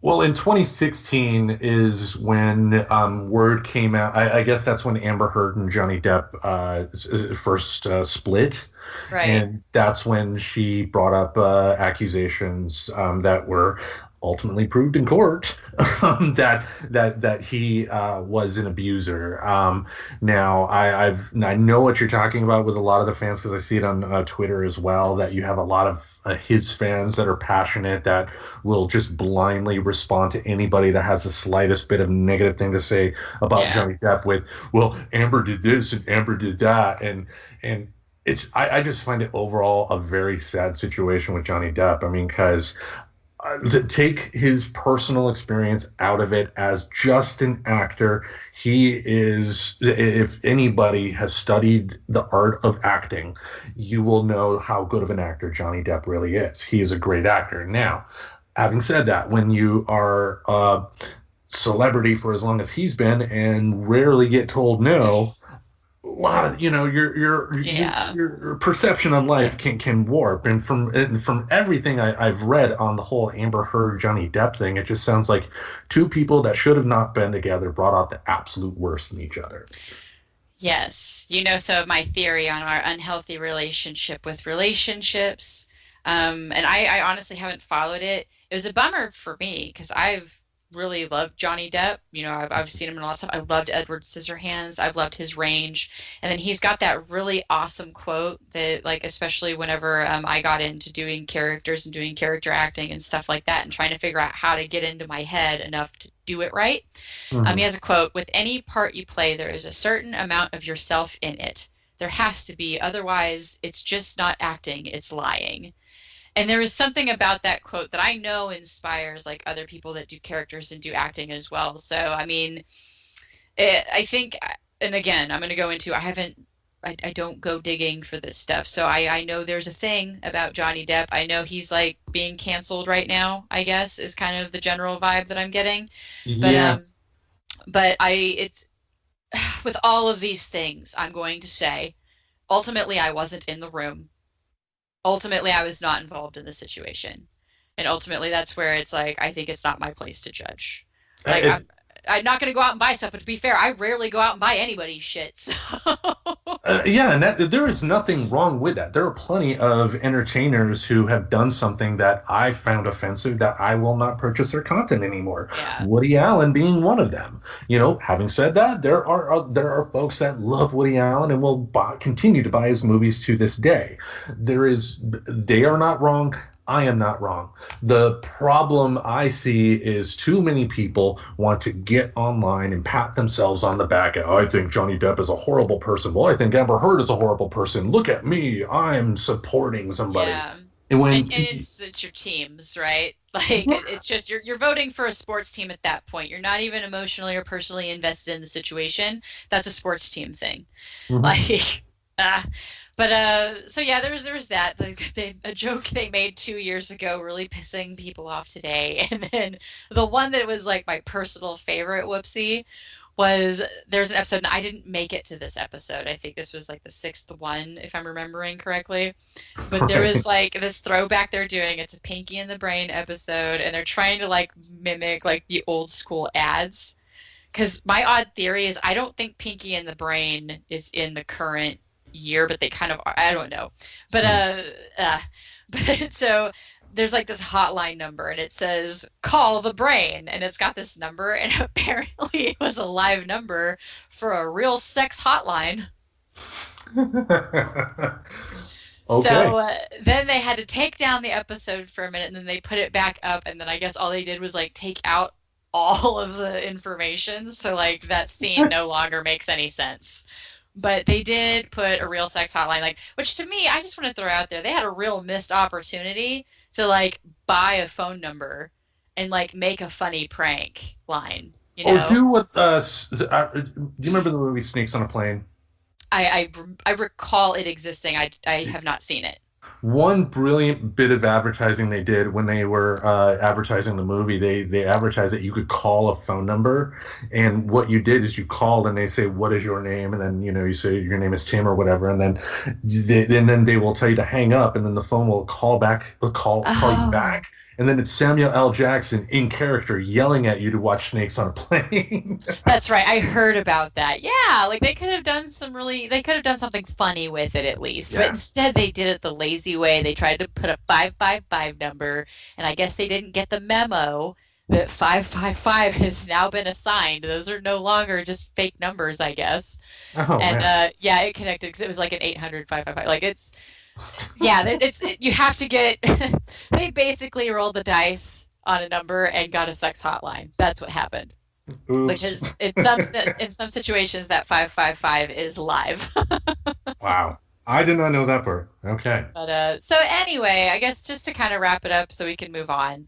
Speaker 2: Well, in 2016 is when word came out. I guess that's when Amber Heard and Johnny Depp first split.
Speaker 3: Right.
Speaker 2: And that's when she brought up accusations that were ultimately proved in court that he was an abuser. Now I know what you're talking about with a lot of the fans because I see it on Twitter as well, that you have a lot of his fans that are passionate that will just blindly respond to anybody that has the slightest bit of negative thing to say about Johnny Depp with, well, Amber did this and Amber did that, and I just find it overall a very sad situation with Johnny Depp. I mean, because to take his personal experience out of it as just an actor, he is, if anybody has studied the art of acting, you will know how good of an actor Johnny Depp really is. He is a great actor. Now, having said that, when you are a celebrity for as long as he's been and rarely get told no, a lot of your perception on life can warp, and from everything I've read on the whole Amber Heard Johnny Depp thing, it just sounds like two people that should have not been together brought out the absolute worst in each other.
Speaker 3: Yes, so my theory on our unhealthy relationship with relationships, and I honestly haven't followed it. It was a bummer for me because I've really loved Johnny Depp. I've seen him in a lot of stuff. I loved Edward Scissorhands. I've loved his range. And then he's got that really awesome quote that, like, especially whenever I got into doing characters and doing character acting and stuff like that and trying to figure out how to get into my head enough to do it right.
Speaker 2: Mm-hmm.
Speaker 3: He has a quote, with any part you play, there is a certain amount of yourself in it. There has to be. Otherwise, it's just not acting. It's lying. And there is something about that quote that I know inspires like other people that do characters and do acting as well. So, I mean, I think, and again, I'm going to go into, I don't go digging for this stuff. So I know there's a thing about Johnny Depp. I know he's like being canceled right now, I guess, is kind of the general vibe that I'm getting.
Speaker 2: Yeah.
Speaker 3: But it's with all of these things, I'm going to say, ultimately, I wasn't in the room. Ultimately, I was not involved in the situation. And ultimately, that's where it's like, I think it's not my place to judge. Like, I'm not going to go out and buy stuff, but to be fair, I rarely go out and buy anybody's shit. So.
Speaker 2: And there is nothing wrong with that. There are plenty of entertainers who have done something that I found offensive that I will not purchase their content anymore.
Speaker 3: Yeah.
Speaker 2: Woody Allen being one of them. Having said that, there are folks that love Woody Allen and will continue to buy his movies to this day. They are not wrong. I am not wrong. The problem I see is too many people want to get online and pat themselves on the back. I think Johnny Depp is a horrible person. Well, I think Amber Heard is a horrible person. Look at me. I'm supporting somebody.
Speaker 3: Yeah.
Speaker 2: And
Speaker 3: it's your teams, right? Like it's just you're voting for a sports team at that point. You're not even emotionally or personally invested in the situation. That's a sports team thing. Like, so yeah, there was that. Like a joke they made 2 years ago, really pissing people off today. And then the one that was like my personal favorite, whoopsie, was there's an episode, and I didn't make it to this episode. I think this was like the sixth one, if I'm remembering correctly. But there was like this throwback they're doing. It's a Pinky and the Brain episode, and they're trying to like mimic like the old school ads. Because my odd theory is I don't think Pinky and the Brain is in the current year, but they kind of are. I don't know. But but so there's like this hotline number, and it says call the brain, and it's got this number, and apparently it was a live number for a real sex hotline.
Speaker 2: Okay.
Speaker 3: So then they had to take down the episode for a minute, and then they put it back up, and then I guess all they did was like take out all of the information, so like that scene no longer makes any sense. But they did put a real sex hotline, like, which to me, I just want to throw out there, they had a real missed opportunity to like buy a phone number and like make a funny prank line, you know?
Speaker 2: Or do what? Do you remember the movie Snakes on a Plane?
Speaker 3: I recall it existing. I have not seen it.
Speaker 2: One brilliant bit of advertising they did when they were advertising the movie, they advertised that you could call a phone number, and what you did is you called and they say, what is your name? And then, you say your name is Tim or whatever, and then they will tell you to hang up, and then the phone will call you back. And then it's Samuel L. Jackson in character yelling at you to watch Snakes on a Plane.
Speaker 3: That's right. I heard about that. Yeah, like they could have done something funny with it at least. Yeah. But instead they did it the lazy way. They tried to put a 555 number, and I guess they didn't get the memo that 555 has now been assigned. Those are no longer just fake numbers, I guess.
Speaker 2: Oh, and
Speaker 3: man. Yeah, it connected because it was like an 800 555. Like it's you have to get they basically rolled the dice on a number and got a sex hotline. That's what happened.
Speaker 2: Oops.
Speaker 3: Because in some situations that 555 is live.
Speaker 2: Wow. I did not know that part. Okay.
Speaker 3: But so anyway, I guess just to kind of wrap it up so we can move on.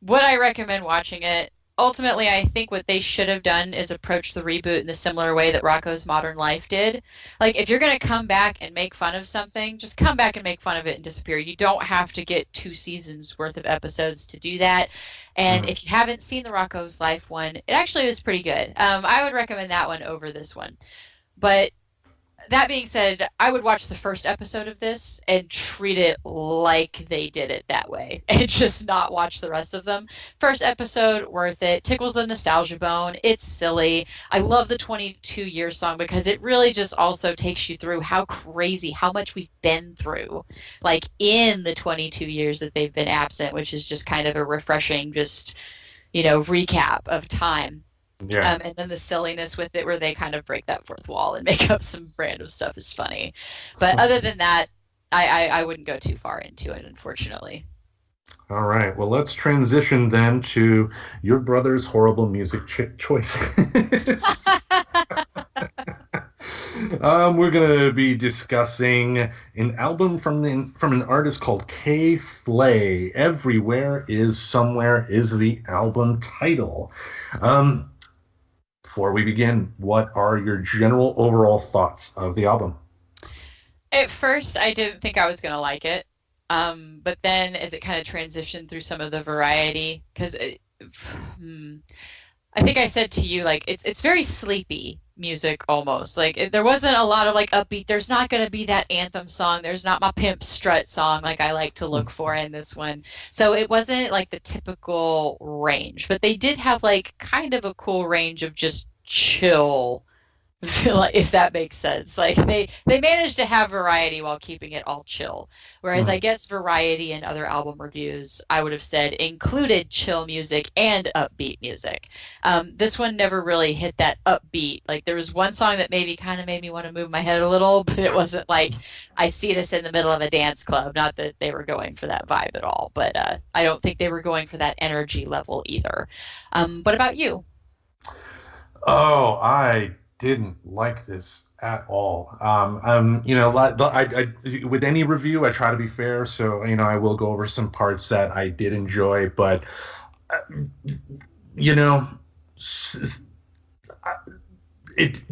Speaker 3: Would I recommend watching it? Ultimately, I think what they should have done is approach the reboot in the similar way that Rocko's Modern Life did. Like, if you're going to come back and make fun of something, just come back and make fun of it and disappear. You don't have to get 2 seasons worth of episodes to do that. And if you haven't seen the Rocko's Life one, it actually was pretty good. I would recommend that one over this one. But that being said, I would watch the first episode of this and treat it like they did it that way and just not watch the rest of them. First episode, worth it. Tickles the nostalgia bone. It's silly. I love the 22-year song because it really just also takes you through how much we've been through, like in the 22 years that they've been absent, which is just kind of a refreshing, just, recap of time.
Speaker 2: Yeah.
Speaker 3: And then the silliness with it where they kind of break that fourth wall and make up some random stuff is funny. But other than that, I wouldn't go too far into it, unfortunately.
Speaker 2: All right. Well, let's transition then to your brother's horrible music choice. We're going to be discussing an album from an artist called Flay. Everywhere is Somewhere is the album title. Before we begin, what are your general overall thoughts of the album?
Speaker 3: At first, I didn't think I was going to like it. But then as it kind of transitioned through some of the variety, because I think I said to you, like, it's very sleepy music almost. Like, there wasn't a lot of, like, upbeat. There's not going to be that anthem song. There's not my pimp strut song like I like to look for in this one. So it wasn't, like, the typical range. But they did have, like, kind of a cool range of just chill, if that makes sense. Like, they managed to have variety while keeping it all chill. Whereas I guess variety in other album reviews, I would have said, included chill music and upbeat music. This one never really hit that upbeat. Like, there was one song that maybe kind of made me want to move my head a little, but it wasn't like I see this in the middle of a dance club. Not that they were going for that vibe at all, but I don't think they were going for that energy level either. What about you?
Speaker 2: Oh, I didn't like this at all. With any review, I try to be fair, so I will go over some parts that I did enjoy, but uh, you know, it.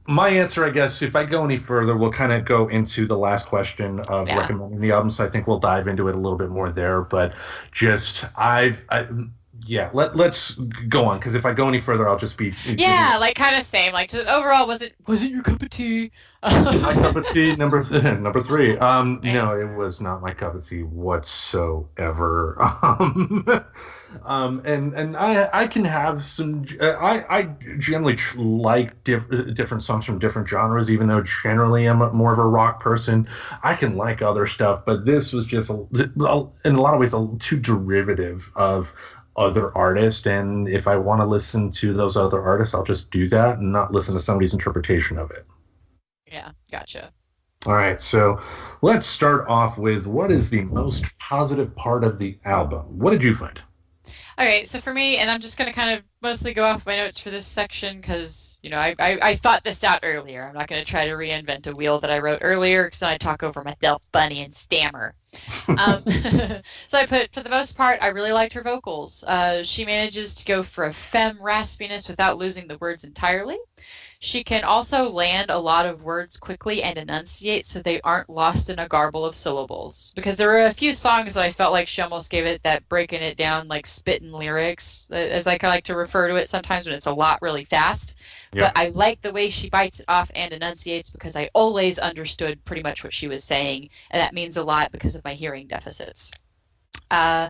Speaker 2: My answer, I guess, if I go any further, we'll kind of go into the last question of
Speaker 3: Yeah.
Speaker 2: recommending the album. So I think we'll dive into it a little bit more there. But just let's go on, because if I go any further, I'll just be
Speaker 3: Yeah, like kind of same. Like overall, was it your cup of tea?
Speaker 2: my cup of tea. Number three.
Speaker 3: Right.
Speaker 2: No, it was not my cup of tea whatsoever. And I can have some. I generally like different songs from different genres, even though generally I'm more of a rock person. I can like other stuff, but this was just in a lot of ways too derivative of other artists. And if I want to listen to those other artists, I'll just do that and not listen to somebody's interpretation of it.
Speaker 3: Yeah, gotcha.
Speaker 2: All right, so let's start off with what is the most positive part of the album? What did you find?
Speaker 3: All right, so for me, and I'm just going to kind of mostly go off my notes for this section because, I thought this out earlier. I'm not going to try to reinvent a wheel that I wrote earlier because then I talk over myself funny and stammer. So I put, for the most part, I really liked her vocals. She manages to go for a femme raspiness without losing the words entirely. She can also land a lot of words quickly and enunciate so they aren't lost in a garble of syllables. Because there were a few songs that I felt like she almost gave it that breaking it down, like spitting lyrics, as I like to refer to it sometimes when it's a lot really fast.
Speaker 2: Yeah.
Speaker 3: But I like the way she bites it off and enunciates because I always understood pretty much what she was saying. And that means a lot because of my hearing deficits. I'm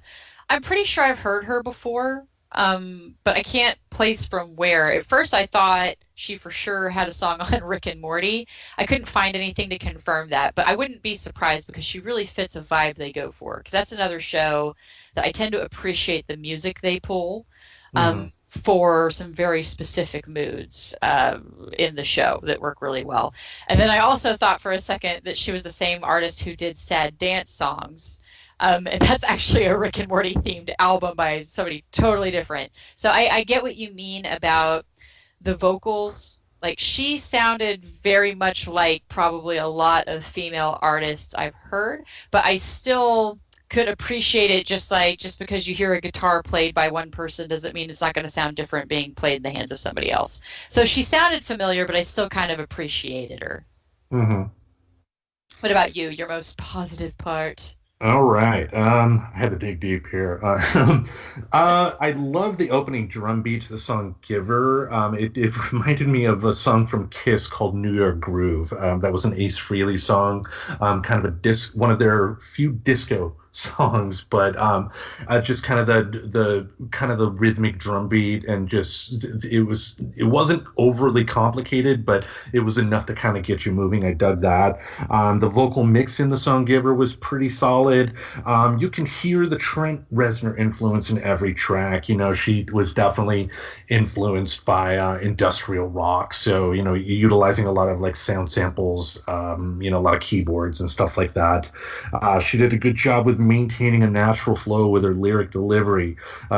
Speaker 3: pretty sure I've heard her before. But I can't place from where. At first, I thought she for sure had a song on Rick and Morty. I couldn't find anything to confirm that, but I wouldn't be surprised because she really fits a vibe they go for. Because that's another show that I tend to appreciate the music they pull for some very specific moods in the show that work really well. And then I also thought for a second that she was the same artist who did sad dance songs. And that's actually a Rick and Morty themed album by somebody totally different. So I get what you mean about the vocals. Like she sounded very much like probably a lot of female artists I've heard, but I still could appreciate it just because you hear a guitar played by one person doesn't mean it's not going to sound different being played in the hands of somebody else. So she sounded familiar, but I still kind of appreciated her.
Speaker 2: Mm-hmm.
Speaker 3: What about you? Your most positive part?
Speaker 2: All right. I had to dig deep here. I love the opening drum beat to the song "Giver." It reminded me of a song from Kiss called "New York Groove." That was an Ace Frehley song, kind of one of their few disco songs, but just kind of the rhythmic drum beat, and just it wasn't overly complicated, but it was enough to kind of get you moving. I dug that. The vocal mix in the song "Giver" was pretty solid. You can hear the Trent Reznor influence in every track. She was definitely influenced by industrial rock, so utilizing a lot of like sound samples, a lot of keyboards and stuff like that. She did a good job with maintaining a natural flow with her lyric delivery.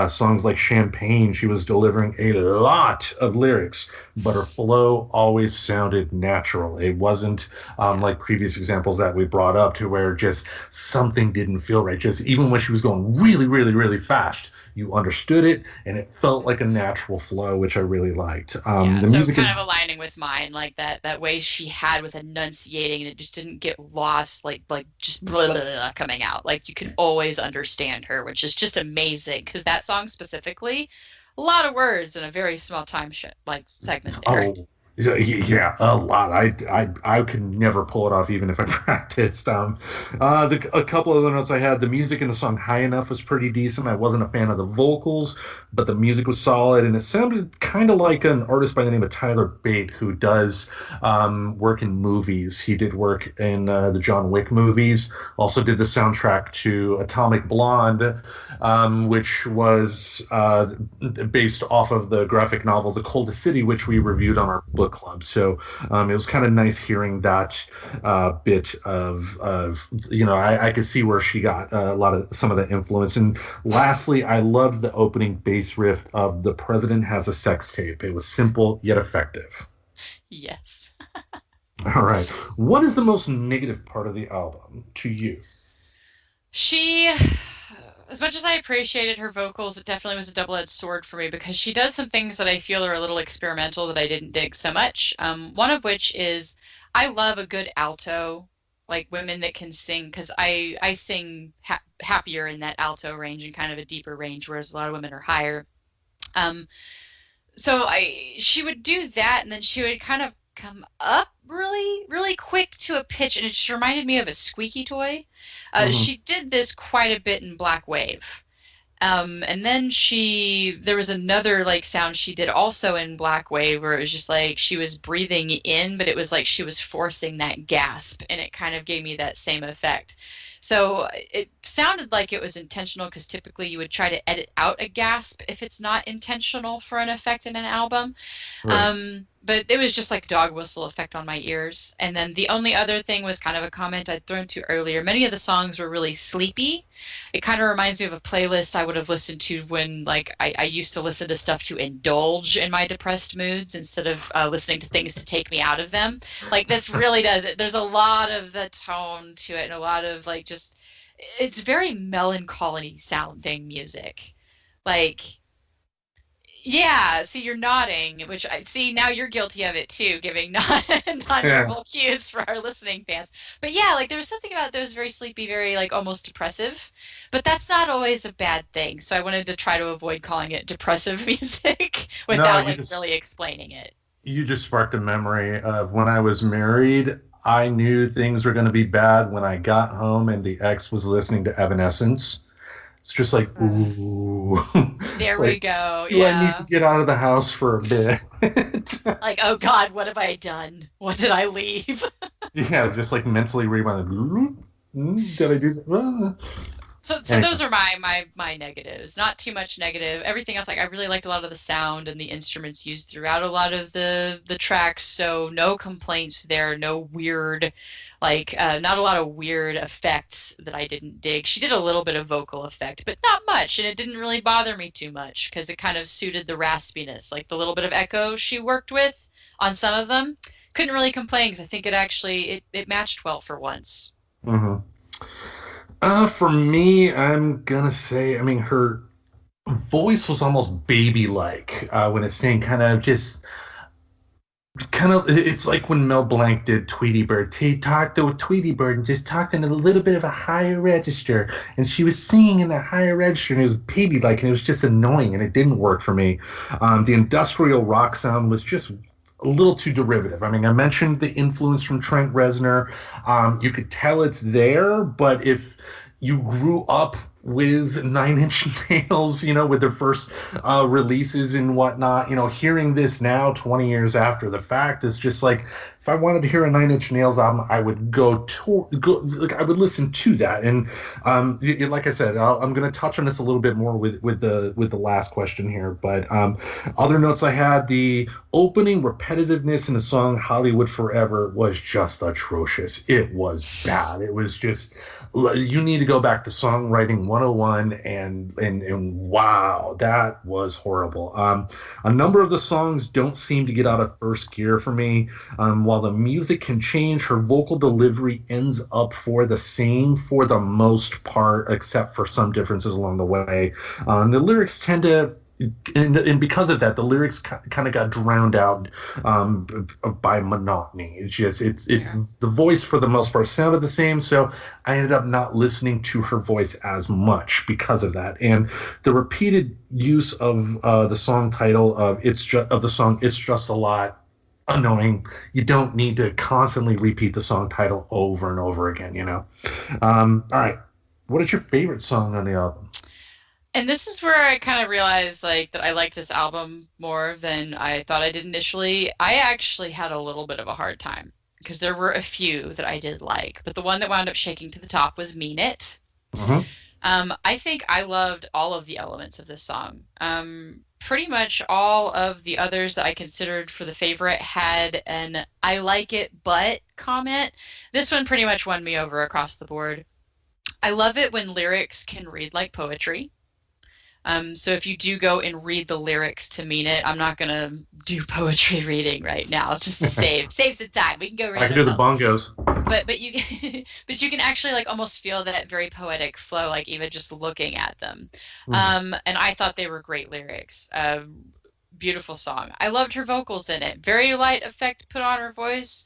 Speaker 2: Songs like Champagne, she was delivering a lot of lyrics, but her flow always sounded natural. It wasn't like previous examples that we brought up to where just something didn't feel right. Just even when she was going really, really, really fast, you understood it and it felt like a natural flow, which I really liked. The music
Speaker 3: kind of aligning with mine, like that way she had with enunciating, and it just didn't get lost, like just blah, blah, blah, coming out. Like you could always understand her, which is just amazing because that song specifically, a lot of words in a very small time segment there.
Speaker 2: Oh, yeah, a lot. I could never pull it off even if I practiced. A couple of the notes I had, the music in the song "High Enough" was pretty decent. I wasn't a fan of the vocals, but the music was solid, and it sounded kind of like an artist by the name of Tyler Bate, who does work in movies. He did work in the John Wick movies, also did the soundtrack to Atomic Blonde, which was based off of the graphic novel The Coldest City, which we reviewed on our book club. So it was kind of nice hearing that bit of I could see where she got some of the influence. And lastly, I loved the opening bass riff of "The President Has a Sex Tape." It was simple yet effective.
Speaker 3: Yes.
Speaker 2: All right. What is the most negative part of the album to you?
Speaker 3: She, as much as I appreciated her vocals, it definitely was a double-edged sword for me because she does some things that I feel are a little experimental that I didn't dig so much. One of which is I love a good alto, like women that can sing, because I sing happier in that alto range and kind of a deeper range, whereas a lot of women are higher. Um, so she would do that, and then she would kind of come up really really quick to a pitch, and it just reminded me of a squeaky toy.
Speaker 2: Hmm.
Speaker 3: She did this quite a bit in Black Wave. And then there was another like sound she did also in Black Wave where it was just like she was breathing in, but it was like she was forcing that gasp, and it kind of gave me that same effect. So it sounded like it was intentional because typically you would try to edit out a gasp if it's not intentional for an effect in an album.
Speaker 2: Right.
Speaker 3: But it was just like dog whistle effect on my ears. And then the only other thing was kind of a comment I'd thrown to earlier. Many of the songs were really sleepy. It kind of reminds me of a playlist I would have listened to when like I used to listen to stuff to indulge in my depressed moods instead of listening to things to take me out of them. Like this really does it. There's a lot of the tone to it and a lot of like just it's very melancholy sounding music. Like yeah, see, you're nodding, which I see now you're guilty of it too, giving
Speaker 2: Yeah.
Speaker 3: nonverbal cues for our listening fans. But yeah, like there was something about those very sleepy, very like almost depressive. But that's not always a bad thing. So I wanted to try to avoid calling it depressive music
Speaker 2: No,
Speaker 3: without like really explaining it.
Speaker 2: you just sparked a memory of when I was married. I knew things were going to be bad when I got home and the ex was listening to Evanescence. It's just like,
Speaker 3: Uh,
Speaker 2: ooh. It's
Speaker 3: there we
Speaker 2: like,
Speaker 3: go.
Speaker 2: do I need to
Speaker 3: Yeah.
Speaker 2: get out of the house for a bit?
Speaker 3: Like, oh God, what have I done? What did I leave?
Speaker 2: Yeah, just like mentally rewind. Did I do that?
Speaker 3: So
Speaker 2: Anyway.
Speaker 3: those are my negatives. Not too much negative. Everything else, like I really liked a lot of the sound and the instruments used throughout a lot of the tracks. So no complaints there. No weird, like not a lot of weird effects that I didn't dig. She did a little bit of vocal effect, but not much, and it didn't really bother me too much because it kind of suited the raspiness, like the little bit of echo she worked with on some of them. Couldn't really complain because I think it actually it matched well for once.
Speaker 2: Hmm. For me, I'm gonna say, I mean, her voice was almost baby-like when it's saying it's like when Mel Blanc did Tweety Bird. He talked to a Tweety Bird and just talked in a little bit of a higher register, and she was singing in a higher register, and it was baby-like, and it was just annoying, and it didn't work for me. The industrial rock sound was just a little too derivative. I mean, I mentioned the influence from Trent Reznor. You could tell it's there, but if you grew up with Nine Inch Nails, with their first releases and whatnot, hearing this now, 20 years after the fact, is just like, if I wanted to hear a Nine Inch Nails album, I would like I would listen to that. And like I said, I'm going to touch on this a little bit more with the last question here. But other notes I had: the opening repetitiveness in the song "Hollywood Forever" was just atrocious. It was bad. It was just, you need to go back to songwriting 101, and wow, that was horrible. A number of the songs don't seem to get out of first gear for me. While the music can change, her vocal delivery ends up for the same for the most part, except for some differences along the way. The lyrics tend to, and because of that, the lyrics kind of got drowned out by monotony. It's just
Speaker 3: Yeah.
Speaker 2: the voice for the most part sounded the same, so I ended up not listening to her voice as much because of that. And the repeated use of the song title of the song "It's Just a Lot." Annoying. You don't need to constantly repeat the song title over and over again. All right. What is your favorite song on the album?
Speaker 3: And this is where I kind of realized like that I like this album more than I thought I did initially. I actually had a little bit of a hard time because there were a few that I did like, but the one that wound up shaking to the top was Mean It.
Speaker 2: Hmm.
Speaker 3: I think I loved all of the elements of this song. Pretty much all of the others that I considered for the favorite had an I like it, but comment. This one pretty much won me over across the board. I love it when lyrics can read like poetry. So if you do go and read the lyrics to mean it, I'm not gonna do poetry reading right now, just to save some time. We can go read
Speaker 2: I
Speaker 3: it
Speaker 2: can do the
Speaker 3: ourselves.
Speaker 2: bongos.
Speaker 3: But you but you can actually like almost feel that very poetic flow, like even just looking at them.
Speaker 2: Mhm.
Speaker 3: And I thought they were great lyrics. Beautiful song. I loved her vocals in it. Very light effect put on her voice,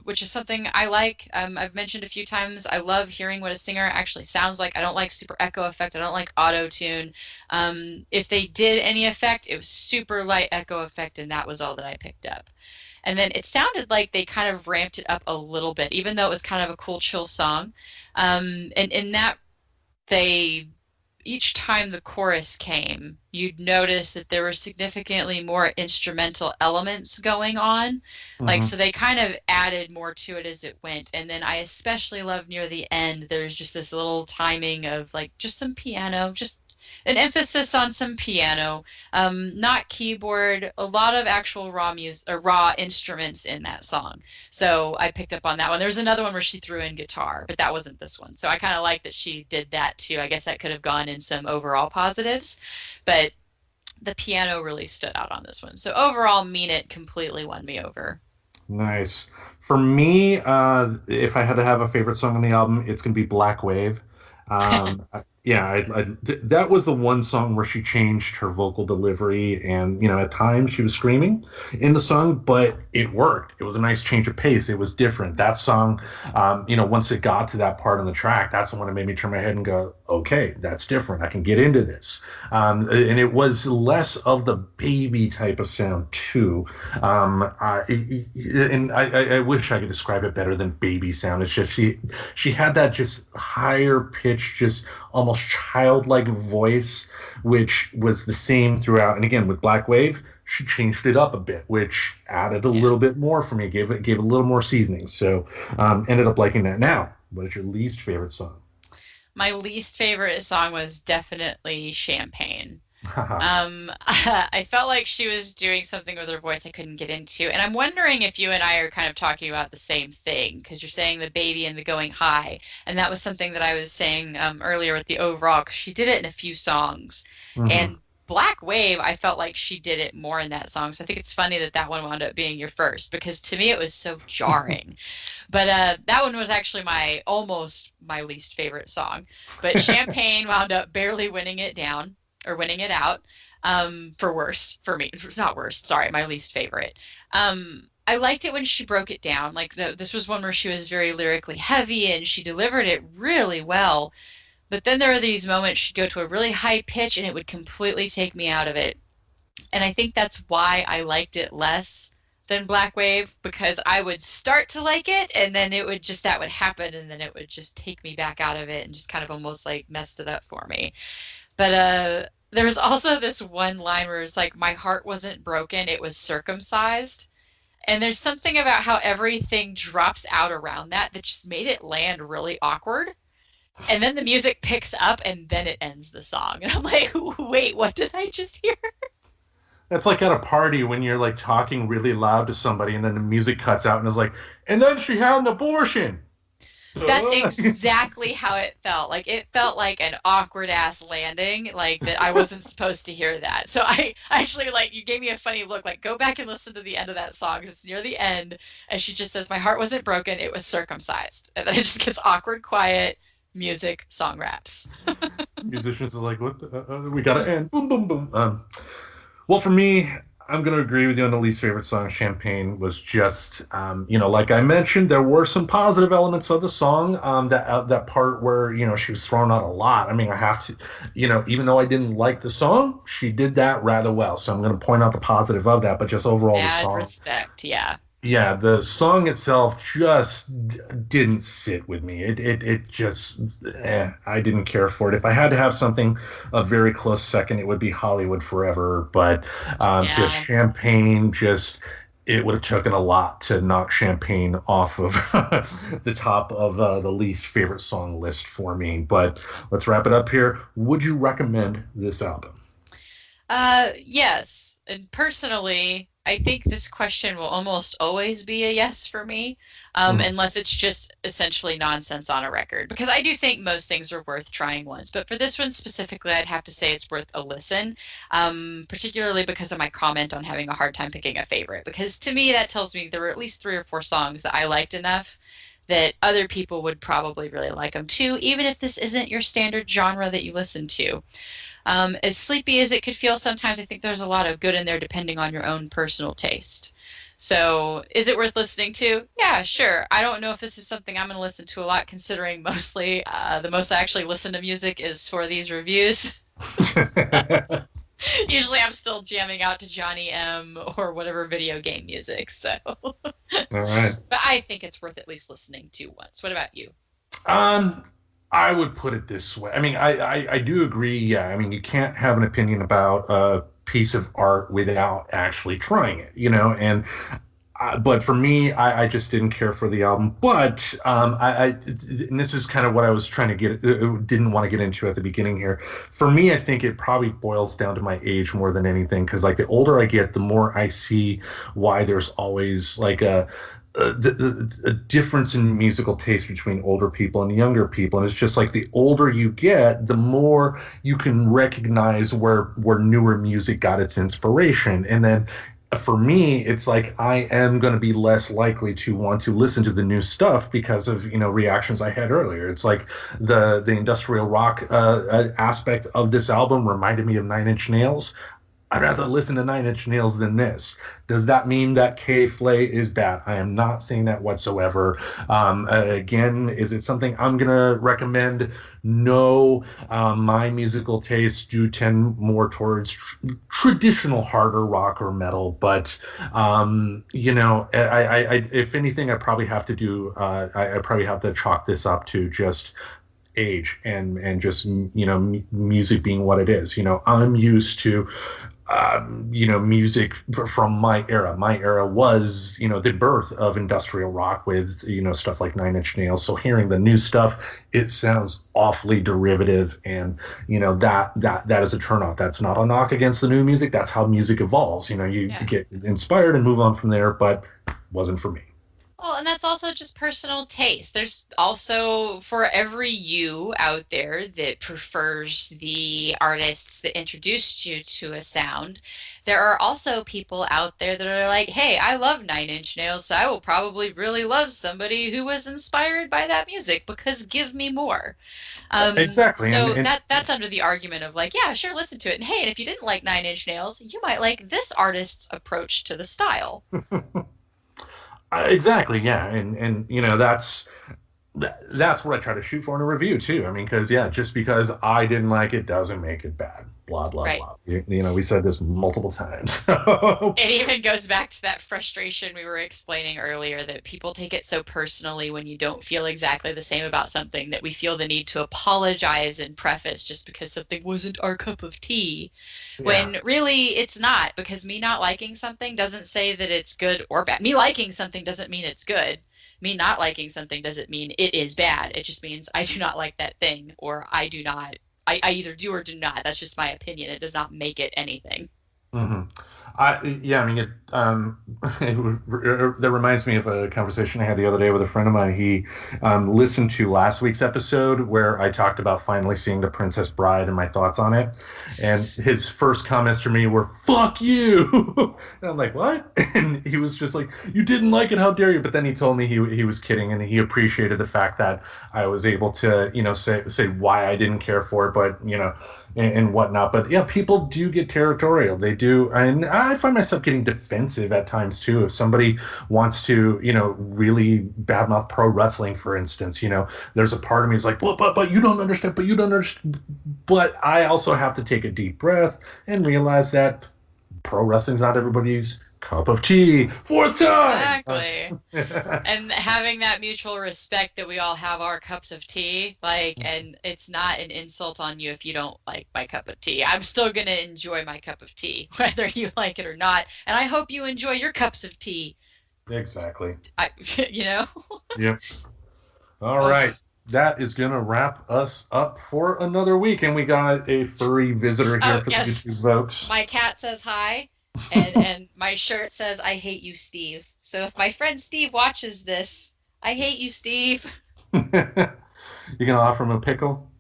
Speaker 3: which is something I like. I've mentioned a few times. I love hearing what a singer actually sounds like. I don't like super echo effect. I don't like auto tune. If they did any effect, it was super light echo effect, and that was all that I picked up. And then it sounded like they kind of ramped it up a little bit, even though it was kind of a cool, chill song. And in that, they each time the chorus came, you'd notice that there were significantly more instrumental elements going on. Like,
Speaker 2: Mhm.
Speaker 3: so they kind of added more to it as it went. And then I especially love near the end, there's just this little timing of like just some piano, just an emphasis on some piano, not keyboard, a lot of actual raw music or raw instruments in that song. So I picked up on that one. There's another one where she threw in guitar, but that wasn't this one. So I kind of like that she did that too. I guess that could have gone in some overall positives, but the piano really stood out on this one. So overall, Mean It completely won me over.
Speaker 2: Nice. For me, if I had to have a favorite song on the album, it's gonna be Black Wave. Yeah, that was the one song where she changed her vocal delivery, and at times she was screaming in the song, but it worked. It was a nice change of pace. It was different. That song, once it got to that part on the track, that's the one that made me turn my head and go, okay, that's different. I can get into this. And it was less of the baby type of sound too. And I wish I could describe it better than baby sound. It's just she had that just higher pitch, just almost childlike voice, which was the same throughout. And again, with Black Wave, she changed it up a bit, which added a
Speaker 3: Yeah.
Speaker 2: little bit more for me, gave a little more seasoning. So ended up liking that. Now, what is your least favorite song?
Speaker 3: My least favorite song was definitely Champagne.
Speaker 2: Haha.
Speaker 3: I felt like she was doing something with her voice I couldn't get into. And I'm wondering if you and I are kind of talking about the same thing, because you're saying the baby and the going high. And that was something that I was saying earlier with the overall, because she did it in a few songs.
Speaker 2: Hmm.
Speaker 3: And Black Wave, I felt like she did it more in that song. So I think it's funny that that one wound up being your first, because to me it was so jarring. But that one was actually my almost my least favorite song. But Champagne wound up barely winning it down or winning it out, for worst for me. It's not worst, sorry, my least favorite. I liked it when she broke it down. Like this was one where she was very lyrically heavy and she delivered it really well. But then there were these moments she'd go to a really high pitch and it would completely take me out of it. And I think that's why I liked it less than Black Wave, because I would start to like it and then it would just that would happen and then it would just take me back out of it and just kind of almost like messed it up for me. But there was also this one line where it's like my heart wasn't broken, it was circumcised. And there's something about how everything drops out around that just made it land really awkward. And then the music picks up and then it ends the song. And I'm like, wait, what did I just hear?
Speaker 2: That's like at a party when you're like talking really loud to somebody and then the music cuts out and it's like, and then she had an abortion.
Speaker 3: That's exactly how it felt. Like it felt like an awkward ass landing, like that I wasn't supposed to hear that. So I actually like you gave me a funny look. Like go back and listen to the end of that song 'cause it's near the end, and she just says, "My heart wasn't broken; it was circumcised." And then it just gets awkward, quiet, music, song raps.
Speaker 2: Musicians are like, what? We gotta end. Boom, boom, boom. Well, for me, I'm going to agree with you on the least favorite song. Champagne was just, like I mentioned, there were some positive elements of the song. That part where she was thrown out a lot. I mean, I have to, even though I didn't like the song, she did that rather well. So I'm going to point out the positive of that. But just overall, the
Speaker 3: Mad
Speaker 2: song.
Speaker 3: respect, yeah.
Speaker 2: Yeah, the song itself just didn't sit with me. It just I didn't care for it. If I had to have something a very close second, it would be Hollywood Forever. But just
Speaker 3: Yeah.
Speaker 2: Champagne, just it would have taken a lot to knock Champagne off of the top of the least favorite song list for me. But let's wrap it up here. Would you recommend this album?
Speaker 3: Yes. And personally, I think this question will almost always be a yes for me, unless it's just essentially nonsense on a record. Because I do think most things are worth trying once. But for this one specifically, I'd have to say it's worth a listen, particularly because of my comment on having a hard time picking a favorite. Because to me, that tells me there were at least 3 or 4 songs that I liked enough that other people would probably really like them too, even if this isn't your standard genre that you listen to. As sleepy as it could feel sometimes, I think there's a lot of good in there depending on your own personal taste. So is it worth listening to? Yeah, sure. I don't know if this is something I'm going to listen to a lot, considering mostly the most I actually listen to music is for these reviews. Usually I'm still jamming out to Johnny M or whatever video game music. So,
Speaker 2: All right.
Speaker 3: But I think it's worth at least listening to once. What about you?
Speaker 2: I would put it this way. I mean, I do agree. Yeah. I mean, you can't have an opinion about a piece of art without actually trying it, and but for me, I just didn't care for the album. But and this is kind of what I was trying to didn't want to get into at the beginning here. For me, I think it probably boils down to my age more than anything, because like the older I get, the more I see why there's always like a difference in musical taste between older people and younger people. And it's just like the older you get, the more you can recognize where newer music got its inspiration. And then for me, it's like I am going to be less likely to want to listen to the new stuff because of reactions I had earlier. It's like the industrial rock aspect of this album reminded me of Nine Inch Nails. I'd rather listen to Nine Inch Nails than this. Does that mean that Flay is bad? I am not saying that whatsoever. Again, is it something I'm going to recommend? No. My musical tastes do tend more towards traditional harder rock or metal. But, I if anything, I probably have to do, I probably have to chalk this up to just age and just, music being what it is. I'm used to music from my era. My era was, the birth of industrial rock with, stuff like Nine Inch Nails. So hearing the new stuff, it sounds awfully derivative, and that is a turnoff. That's not a knock against the new music. That's how music evolves. You get inspired and move on from there, but wasn't for me.
Speaker 3: Well, and that's also just personal taste. There's also, for every you out there that prefers the artists that introduced you to a sound, there are also people out there that are like, hey, I love Nine Inch Nails, so I will probably really love somebody who was inspired by that music, because give me more.
Speaker 2: Exactly.
Speaker 3: So that's under the argument of like, yeah, sure, listen to it. And hey, and if you didn't like Nine Inch Nails, you might like this artist's approach to the style.
Speaker 2: Exactly, yeah, and that's what I try to shoot for in a review too. I mean, because just because I didn't like it doesn't make it bad. Blah blah
Speaker 3: right.
Speaker 2: blah. We said this multiple times.
Speaker 3: It even goes back to that frustration we were explaining earlier, that people take it so personally when you don't feel exactly the same about something, that we feel the need to apologize and preface just because something wasn't our cup of tea. When really it's not, because me not liking something doesn't say that it's good or bad. Me liking something doesn't mean it's good. Me not liking something doesn't mean it is bad. It just means I do not like that thing, or I do not. I either do or do not. That's just my opinion. It does not make it anything.
Speaker 2: Mm-hmm. That reminds me of a conversation I had the other day with a friend of mine. He listened to last week's episode where I talked about finally seeing The Princess Bride and my thoughts on it. And his first comments to me were, "Fuck you!" And I'm like, "What?" And he was just like, "You didn't like it, how dare you?" But then he told me he was kidding, and he appreciated the fact that I was able to, say why I didn't care for it, but, and whatnot. But yeah, people do get territorial. They do. And I find myself getting defensive at times too. If somebody wants to, really badmouth pro wrestling, for instance, there's a part of me is like, but you don't understand, but you don't understand. But I also have to take a deep breath and realize that pro wrestling's not everybody's cup of tea. Fourth time.
Speaker 3: Exactly. And having that mutual respect that we all have our cups of tea, and it's not an insult on you if you don't like my cup of tea. I'm still going to enjoy my cup of tea, whether you like it or not. And I hope you enjoy your cups of tea.
Speaker 2: Exactly.
Speaker 3: Yep.
Speaker 2: All right. That is going to wrap us up for another week. And we got a furry visitor here for the YouTube folks.
Speaker 3: My cat says hi. And my shirt says I hate you, Steve. So if my friend Steve watches this, I hate you, Steve.
Speaker 2: You gonna offer him a pickle?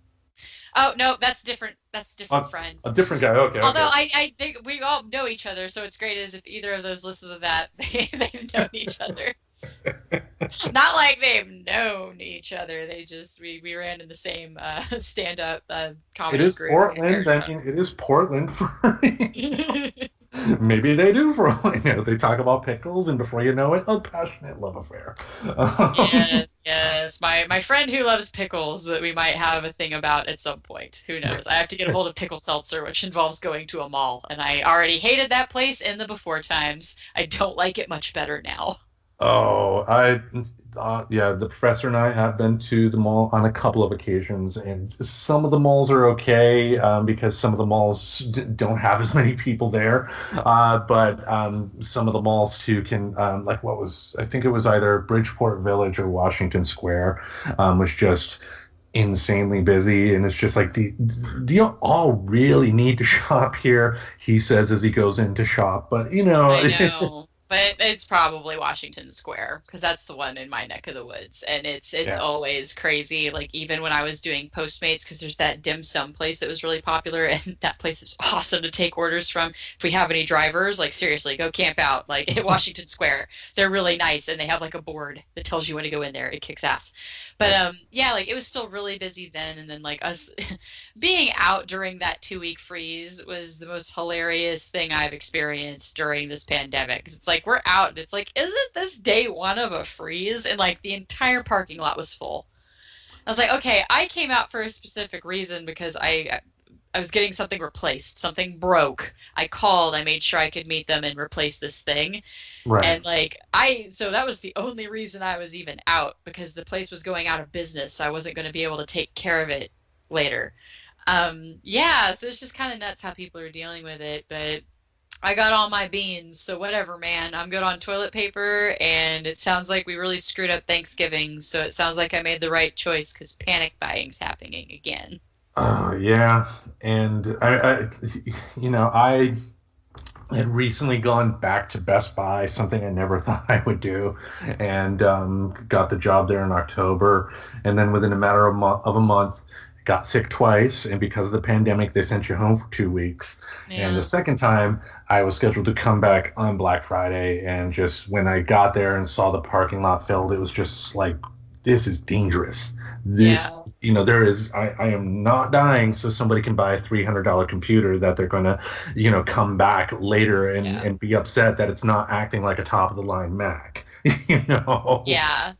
Speaker 3: Oh no, that's different. That's a different
Speaker 2: A,
Speaker 3: friend.
Speaker 2: a different guy. Okay,
Speaker 3: Although
Speaker 2: okay.
Speaker 3: I think we all know each other, so it's great as if either of those listens to that, they've known each other. Not like they've known each other. They just we ran in the same stand-up
Speaker 2: It
Speaker 3: comedy
Speaker 2: is
Speaker 3: group in
Speaker 2: Portland. I
Speaker 3: Arizona.
Speaker 2: mean, it is Portland. Maybe they do for all I know. They talk about pickles, and before you know it, a passionate love affair.
Speaker 3: Yes, yes. My friend who loves pickles that we might have a thing about at some point. Who knows? I have to get a hold of pickle seltzer, which involves going to a mall, and I already hated that place in the before times. I don't like it much better now.
Speaker 2: Oh, yeah, the professor and I have been to the mall on a couple of occasions, and some of the malls are okay because some of the malls don't have as many people there. But some of the malls too can, like I think it was either Bridgeport Village or Washington Square, was just insanely busy. And it's just like, do you all really need to shop here? He says as he goes in to shop, but
Speaker 3: I know, but it's probably Washington Square because that's the one in my neck of the woods, and it's
Speaker 2: yeah.
Speaker 3: always crazy. Like even when I was doing Postmates, because there's that dim sum place that was really popular, and that place is awesome to take orders from. If we have any drivers, like seriously, go camp out like at Washington Square. They're really nice, and they have like a board that tells you when to go in there. It kicks ass. But yeah, like it was still really busy then, and then like us being out during that 2 week freeze was the most hilarious thing I've experienced during this pandemic. 'Cause it's like we're out, and it's like, isn't this day one of a freeze? And like the entire parking lot was full. I was like, okay, I came out for a specific reason because I was getting something replaced. Something broke. I called. I made sure I could meet them and replace this thing.
Speaker 2: Right.
Speaker 3: And like so that was the only reason I was even out because the place was going out of business, so I wasn't going to be able to take care of it later. Yeah, so it's just kind of nuts how people are dealing with it, but I got all my beans, so whatever, man. I'm good on toilet paper, and it sounds like we really screwed up Thanksgiving, so it sounds like I made the right choice because panic buying's happening again.
Speaker 2: Oh, yeah. And I had recently gone back to Best Buy, something I never thought I would do, and got the job there in October. And then within a matter of a month, got sick twice. And because of the pandemic, they sent you home for 2 weeks. And the
Speaker 3: Yeah,
Speaker 2: second time, I was scheduled to come back on Black Friday. And just when I got there and saw the parking lot filled, it was just like, this is dangerous. This,
Speaker 3: yeah,
Speaker 2: I am not dying so somebody can buy a $300 computer that they're going to, come back later and,
Speaker 3: yeah.
Speaker 2: and be upset that it's not acting like a top of the line Mac. you know?
Speaker 3: Yeah.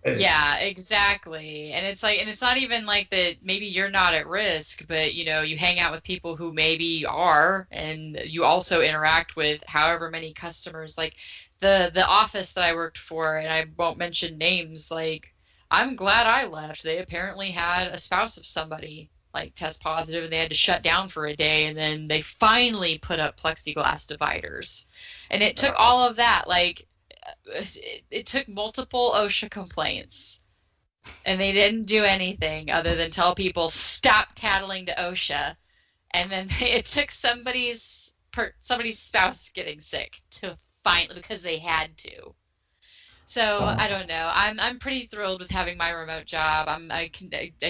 Speaker 2: Eh,
Speaker 3: Yeah, exactly. And it's like, and it's not even like that maybe you're not at risk, but you hang out with people who maybe are, and you also interact with however many customers. Like the office that I worked for, and I won't mention names, like I'm glad I left. They apparently had a spouse of somebody like test positive and they had to shut down for a day, and then they finally put up plexiglass dividers. And it took
Speaker 2: uh,
Speaker 3: all of that, like it took multiple OSHA complaints, and they didn't do anything other than tell people stop tattling to OSHA. And then it took somebody's spouse getting sick to finally because they had to. So I
Speaker 2: uh,
Speaker 3: don't know. I'm pretty thrilled with having my remote job. I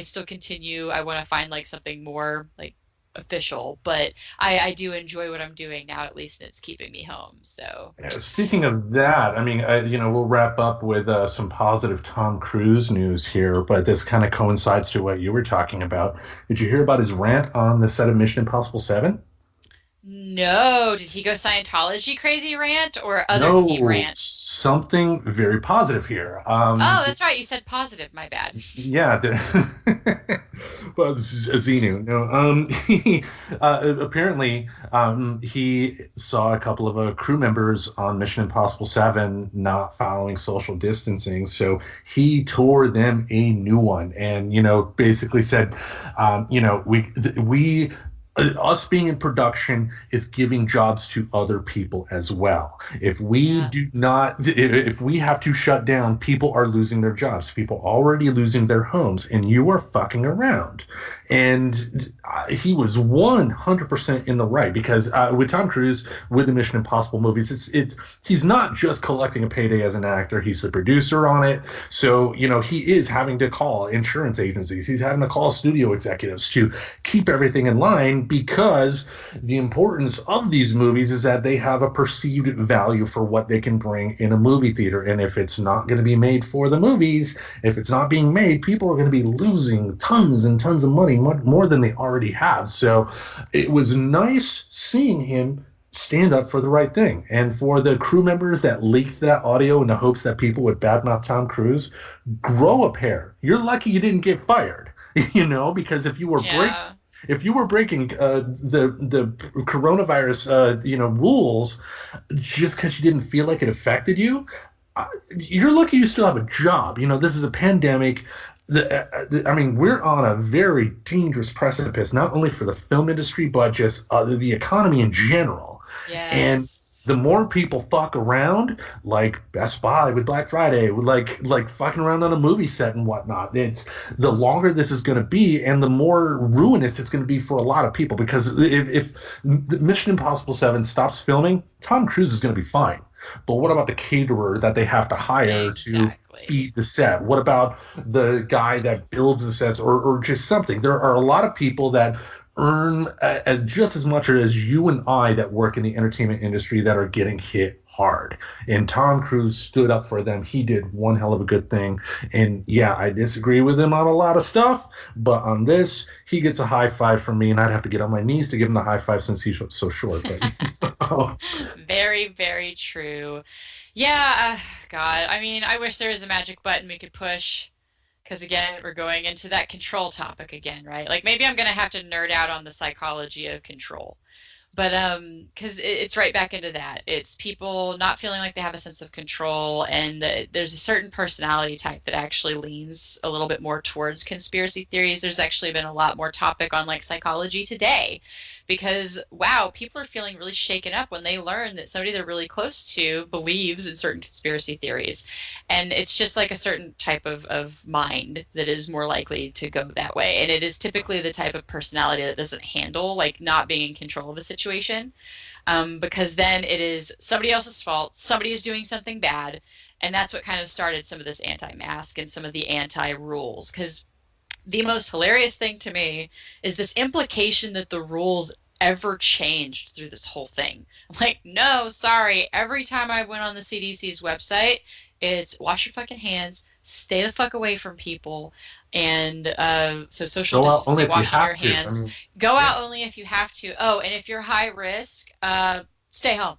Speaker 3: still continue. I want to find like something more like official, but I do enjoy what I'm doing now at least, and it's keeping me home. So
Speaker 2: yeah, speaking of that, I mean, we'll wrap up with some positive Tom Cruise news here, but this kind of coincides to what you were talking about. Did you hear about his rant on the set of Mission Impossible 7?
Speaker 3: no, did he go Scientology crazy rant or other key
Speaker 2: No,
Speaker 3: rant?
Speaker 2: something very positive here.
Speaker 3: Oh, that's right. You said positive. My bad.
Speaker 2: Yeah, well, Xenu. No, apparently, he saw a couple of crew members on Mission Impossible 7 not following social distancing, so he tore them a new one, and basically said, we us being in production is giving jobs to other people as well. If we do not, if we have to shut down, people are losing their jobs. People are already losing their homes, and you are fucking around. And he was 100% in the right, because with Tom Cruise, with the Mission Impossible movies, he's not just collecting a payday as an actor. He's the producer on it. So, he is having to call insurance agencies. He's having to call studio executives to keep everything in line, because the importance of these movies is that they have a perceived value for what they can bring in a movie theater. And if it's not going to be made for the movies, if it's not being made, people are going to be losing tons and tons of money, much more than they already have. So it was nice seeing him stand up for the right thing. And for the crew members that leaked that audio in the hopes that people would badmouth Tom Cruise, grow a pair. You're lucky you didn't get fired, because if you were breaking the coronavirus, rules, just because you didn't feel like it affected you, you're lucky you still have a job. This is a pandemic. We're on a very dangerous precipice, not only for the film industry, but just the economy in general.
Speaker 3: Yes.
Speaker 2: And the more people fuck around, like Best Buy with Black Friday, like fucking around on a movie set and whatnot, it's the longer this is going to be, and the more ruinous it's going to be for a lot of people. Because if Mission Impossible 7 stops filming, Tom Cruise is going to be fine. But what about the caterer that they have to hire to feed the set? What about the guy that builds the sets, or just something? There are a lot of people that earn just as much as you and I that work in the entertainment industry that are getting hit hard. And Tom Cruise stood up for them. He did one hell of a good thing. And yeah, I disagree with him on a lot of stuff, but on this, he gets a high five from me, and I'd have to get on my knees to give him the high five since he's so short. But
Speaker 3: very, very true. Yeah, God. I wish there was a magic button we could push. Because, again, we're going into that control topic again, right? Like, maybe I'm going to have to nerd out on the psychology of control. But because it's right back into that. It's people not feeling like they have a sense of control, and there's a certain personality type that actually leans a little bit more towards conspiracy theories. There's actually been a lot more topic on, psychology today. Because, wow, people are feeling really shaken up when they learn that somebody they're really close to believes in certain conspiracy theories. And it's just like a certain type of mind that is more likely to go that way. And it is typically the type of personality that doesn't handle, not being in control of a situation. Because then it is somebody else's fault. Somebody is doing something bad. And that's what kind of started some of this anti-mask and some of the anti-rules. Because the most hilarious thing to me is this implication that the rules ever changed through this whole thing. I'm like, no, sorry. Every time I went on the CDC's website, it's wash your fucking hands, stay the fuck away from people, and so social distancing, washing your hands. Go out only if you have to. Oh, and if you're high risk, stay home.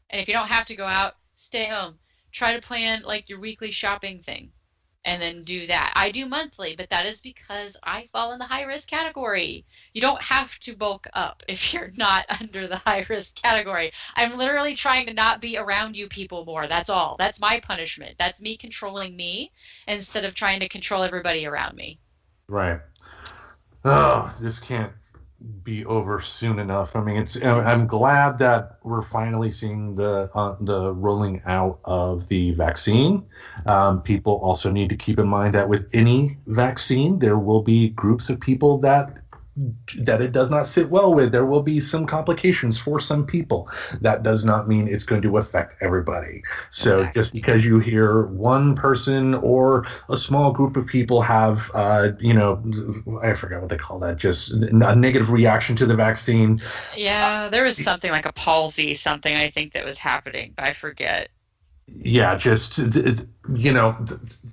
Speaker 3: And if you don't have to go out, stay home. Try to plan your weekly shopping thing. And then do that. I do monthly, but that is because I fall in the high-risk category. You don't have to bulk up if you're not under the high-risk category. I'm literally trying to not be around you people more. That's all. That's my punishment. That's me controlling me instead of trying to control everybody around me.
Speaker 2: Right. Oh, this can't be over soon enough. I'm glad that we're finally seeing the rolling out of the vaccine. People also need to keep in mind that with any vaccine, there will be groups of people that it does not sit well with. There will be some complications for some people. That does not mean it's going to affect everybody. So just because you hear one person or a small group of people have, I forgot what they call that, just a negative reaction to the vaccine.
Speaker 3: Yeah, there was something like a palsy, something I think that was happening, but I forget.
Speaker 2: Yeah, just,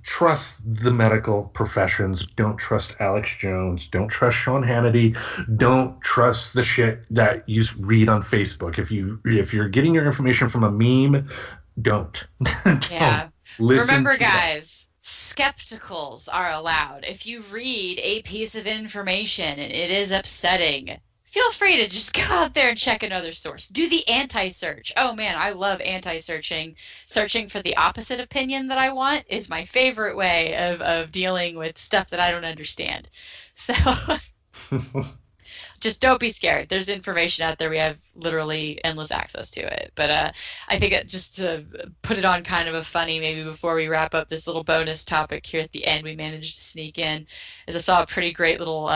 Speaker 2: trust the medical professions. Don't trust Alex Jones. Don't trust Sean Hannity. Don't trust the shit that you read on Facebook. If you're getting your information from a meme, don't.
Speaker 3: Yeah. Remember, guys, skepticals are allowed. If you read a piece of information and it is upsetting, feel free to just go out there and check another source. Do the anti-search. Oh, man, I love anti-searching. Searching for the opposite opinion that I want is my favorite way of dealing with stuff that I don't understand. So, just don't be scared. There's information out there. We have literally endless access to it. But I think just to put it on kind of a funny, maybe before we wrap up this little bonus topic here at the end, we managed to sneak in, is I saw a pretty great little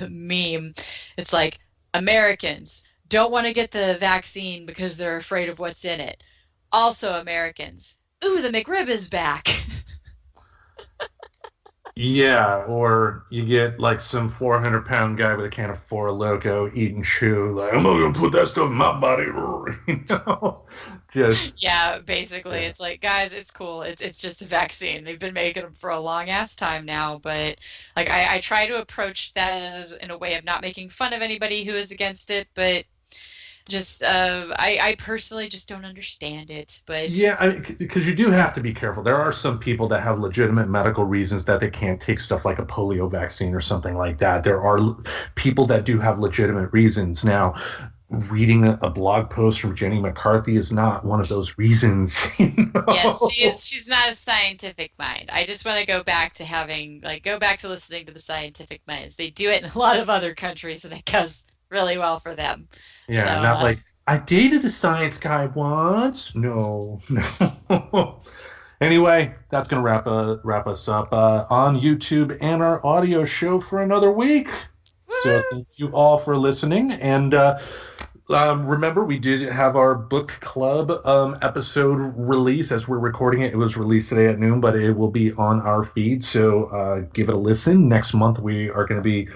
Speaker 3: meme. It's like, Americans don't want to get the vaccine because they're afraid of what's in it. Also Americans, ooh, the McRib is back.
Speaker 2: Yeah, or you get like some 400-pound guy with a can of Four Loko eating chew, like, I'm gonna put that stuff in my body.
Speaker 3: Yeah, basically, it's like, guys, it's cool. It's just a vaccine. They've been making them for a long ass time now, but like I try to approach that as in a way of not making fun of anybody who is against it, but just I personally just don't understand it. But
Speaker 2: yeah, because you do have to be careful. There are some people that have legitimate medical reasons that they can't take stuff like a polio vaccine or something like that. There are people that do have legitimate reasons. Now, reading a blog post from Jenny McCarthy is not one of those reasons.
Speaker 3: Yes, she's not a scientific mind. I just want to go back to listening to the scientific minds. They do it in a lot of other countries, and it goes really well for them.
Speaker 2: Yeah,
Speaker 3: so,
Speaker 2: not like, I dated a science guy once. No. Anyway, that's going to wrap us up on YouTube and our audio show for another week. So thank you all for listening. And remember, we did have our book club episode release. As we're recording it, it was released today at noon, but it will be on our feed. So give it a listen. Next month, we are going to be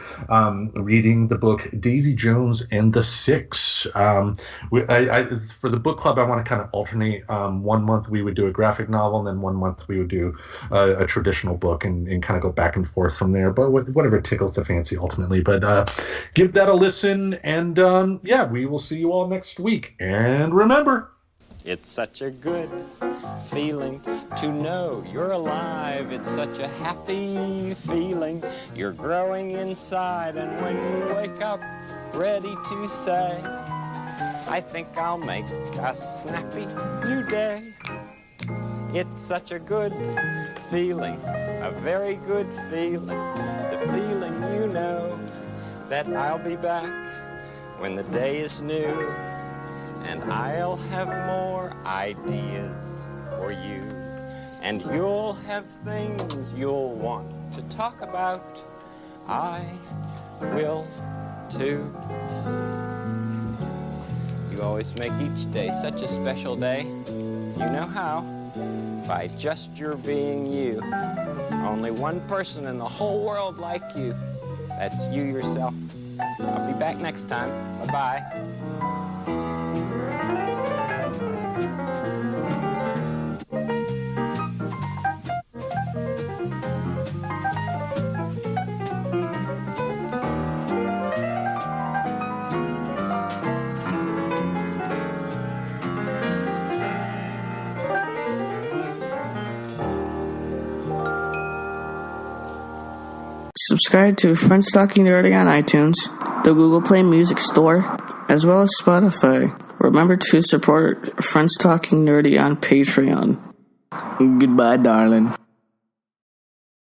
Speaker 2: reading the book Daisy Jones and the Six. For the book club, I want to kind of alternate. 1 month we would do a graphic novel, and then 1 month we would do a traditional book and kind of go back and forth from there. But whatever tickles the fancy ultimately. But give that a listen. And we will see you all next week. And remember,
Speaker 4: it's such a good feeling to know you're alive. It's such a happy feeling. You're growing inside, and when you wake up ready to say, I think I'll make a snappy new day. It's such a good feeling, a very good feeling. The feeling you know that I'll be back when the day is new, and I'll have more ideas for you, and you'll have things you'll want to talk about. I will too. You always make each day such a special day. You know how? By just your being you. Only one person in the whole world like you. That's you yourself. I'll be back next time. Bye-bye.
Speaker 5: Subscribe to Friends Talking Nerdy on iTunes, the Google Play Music Store, as well as Spotify. Remember to support Friends Talking Nerdy on Patreon. Goodbye, darling.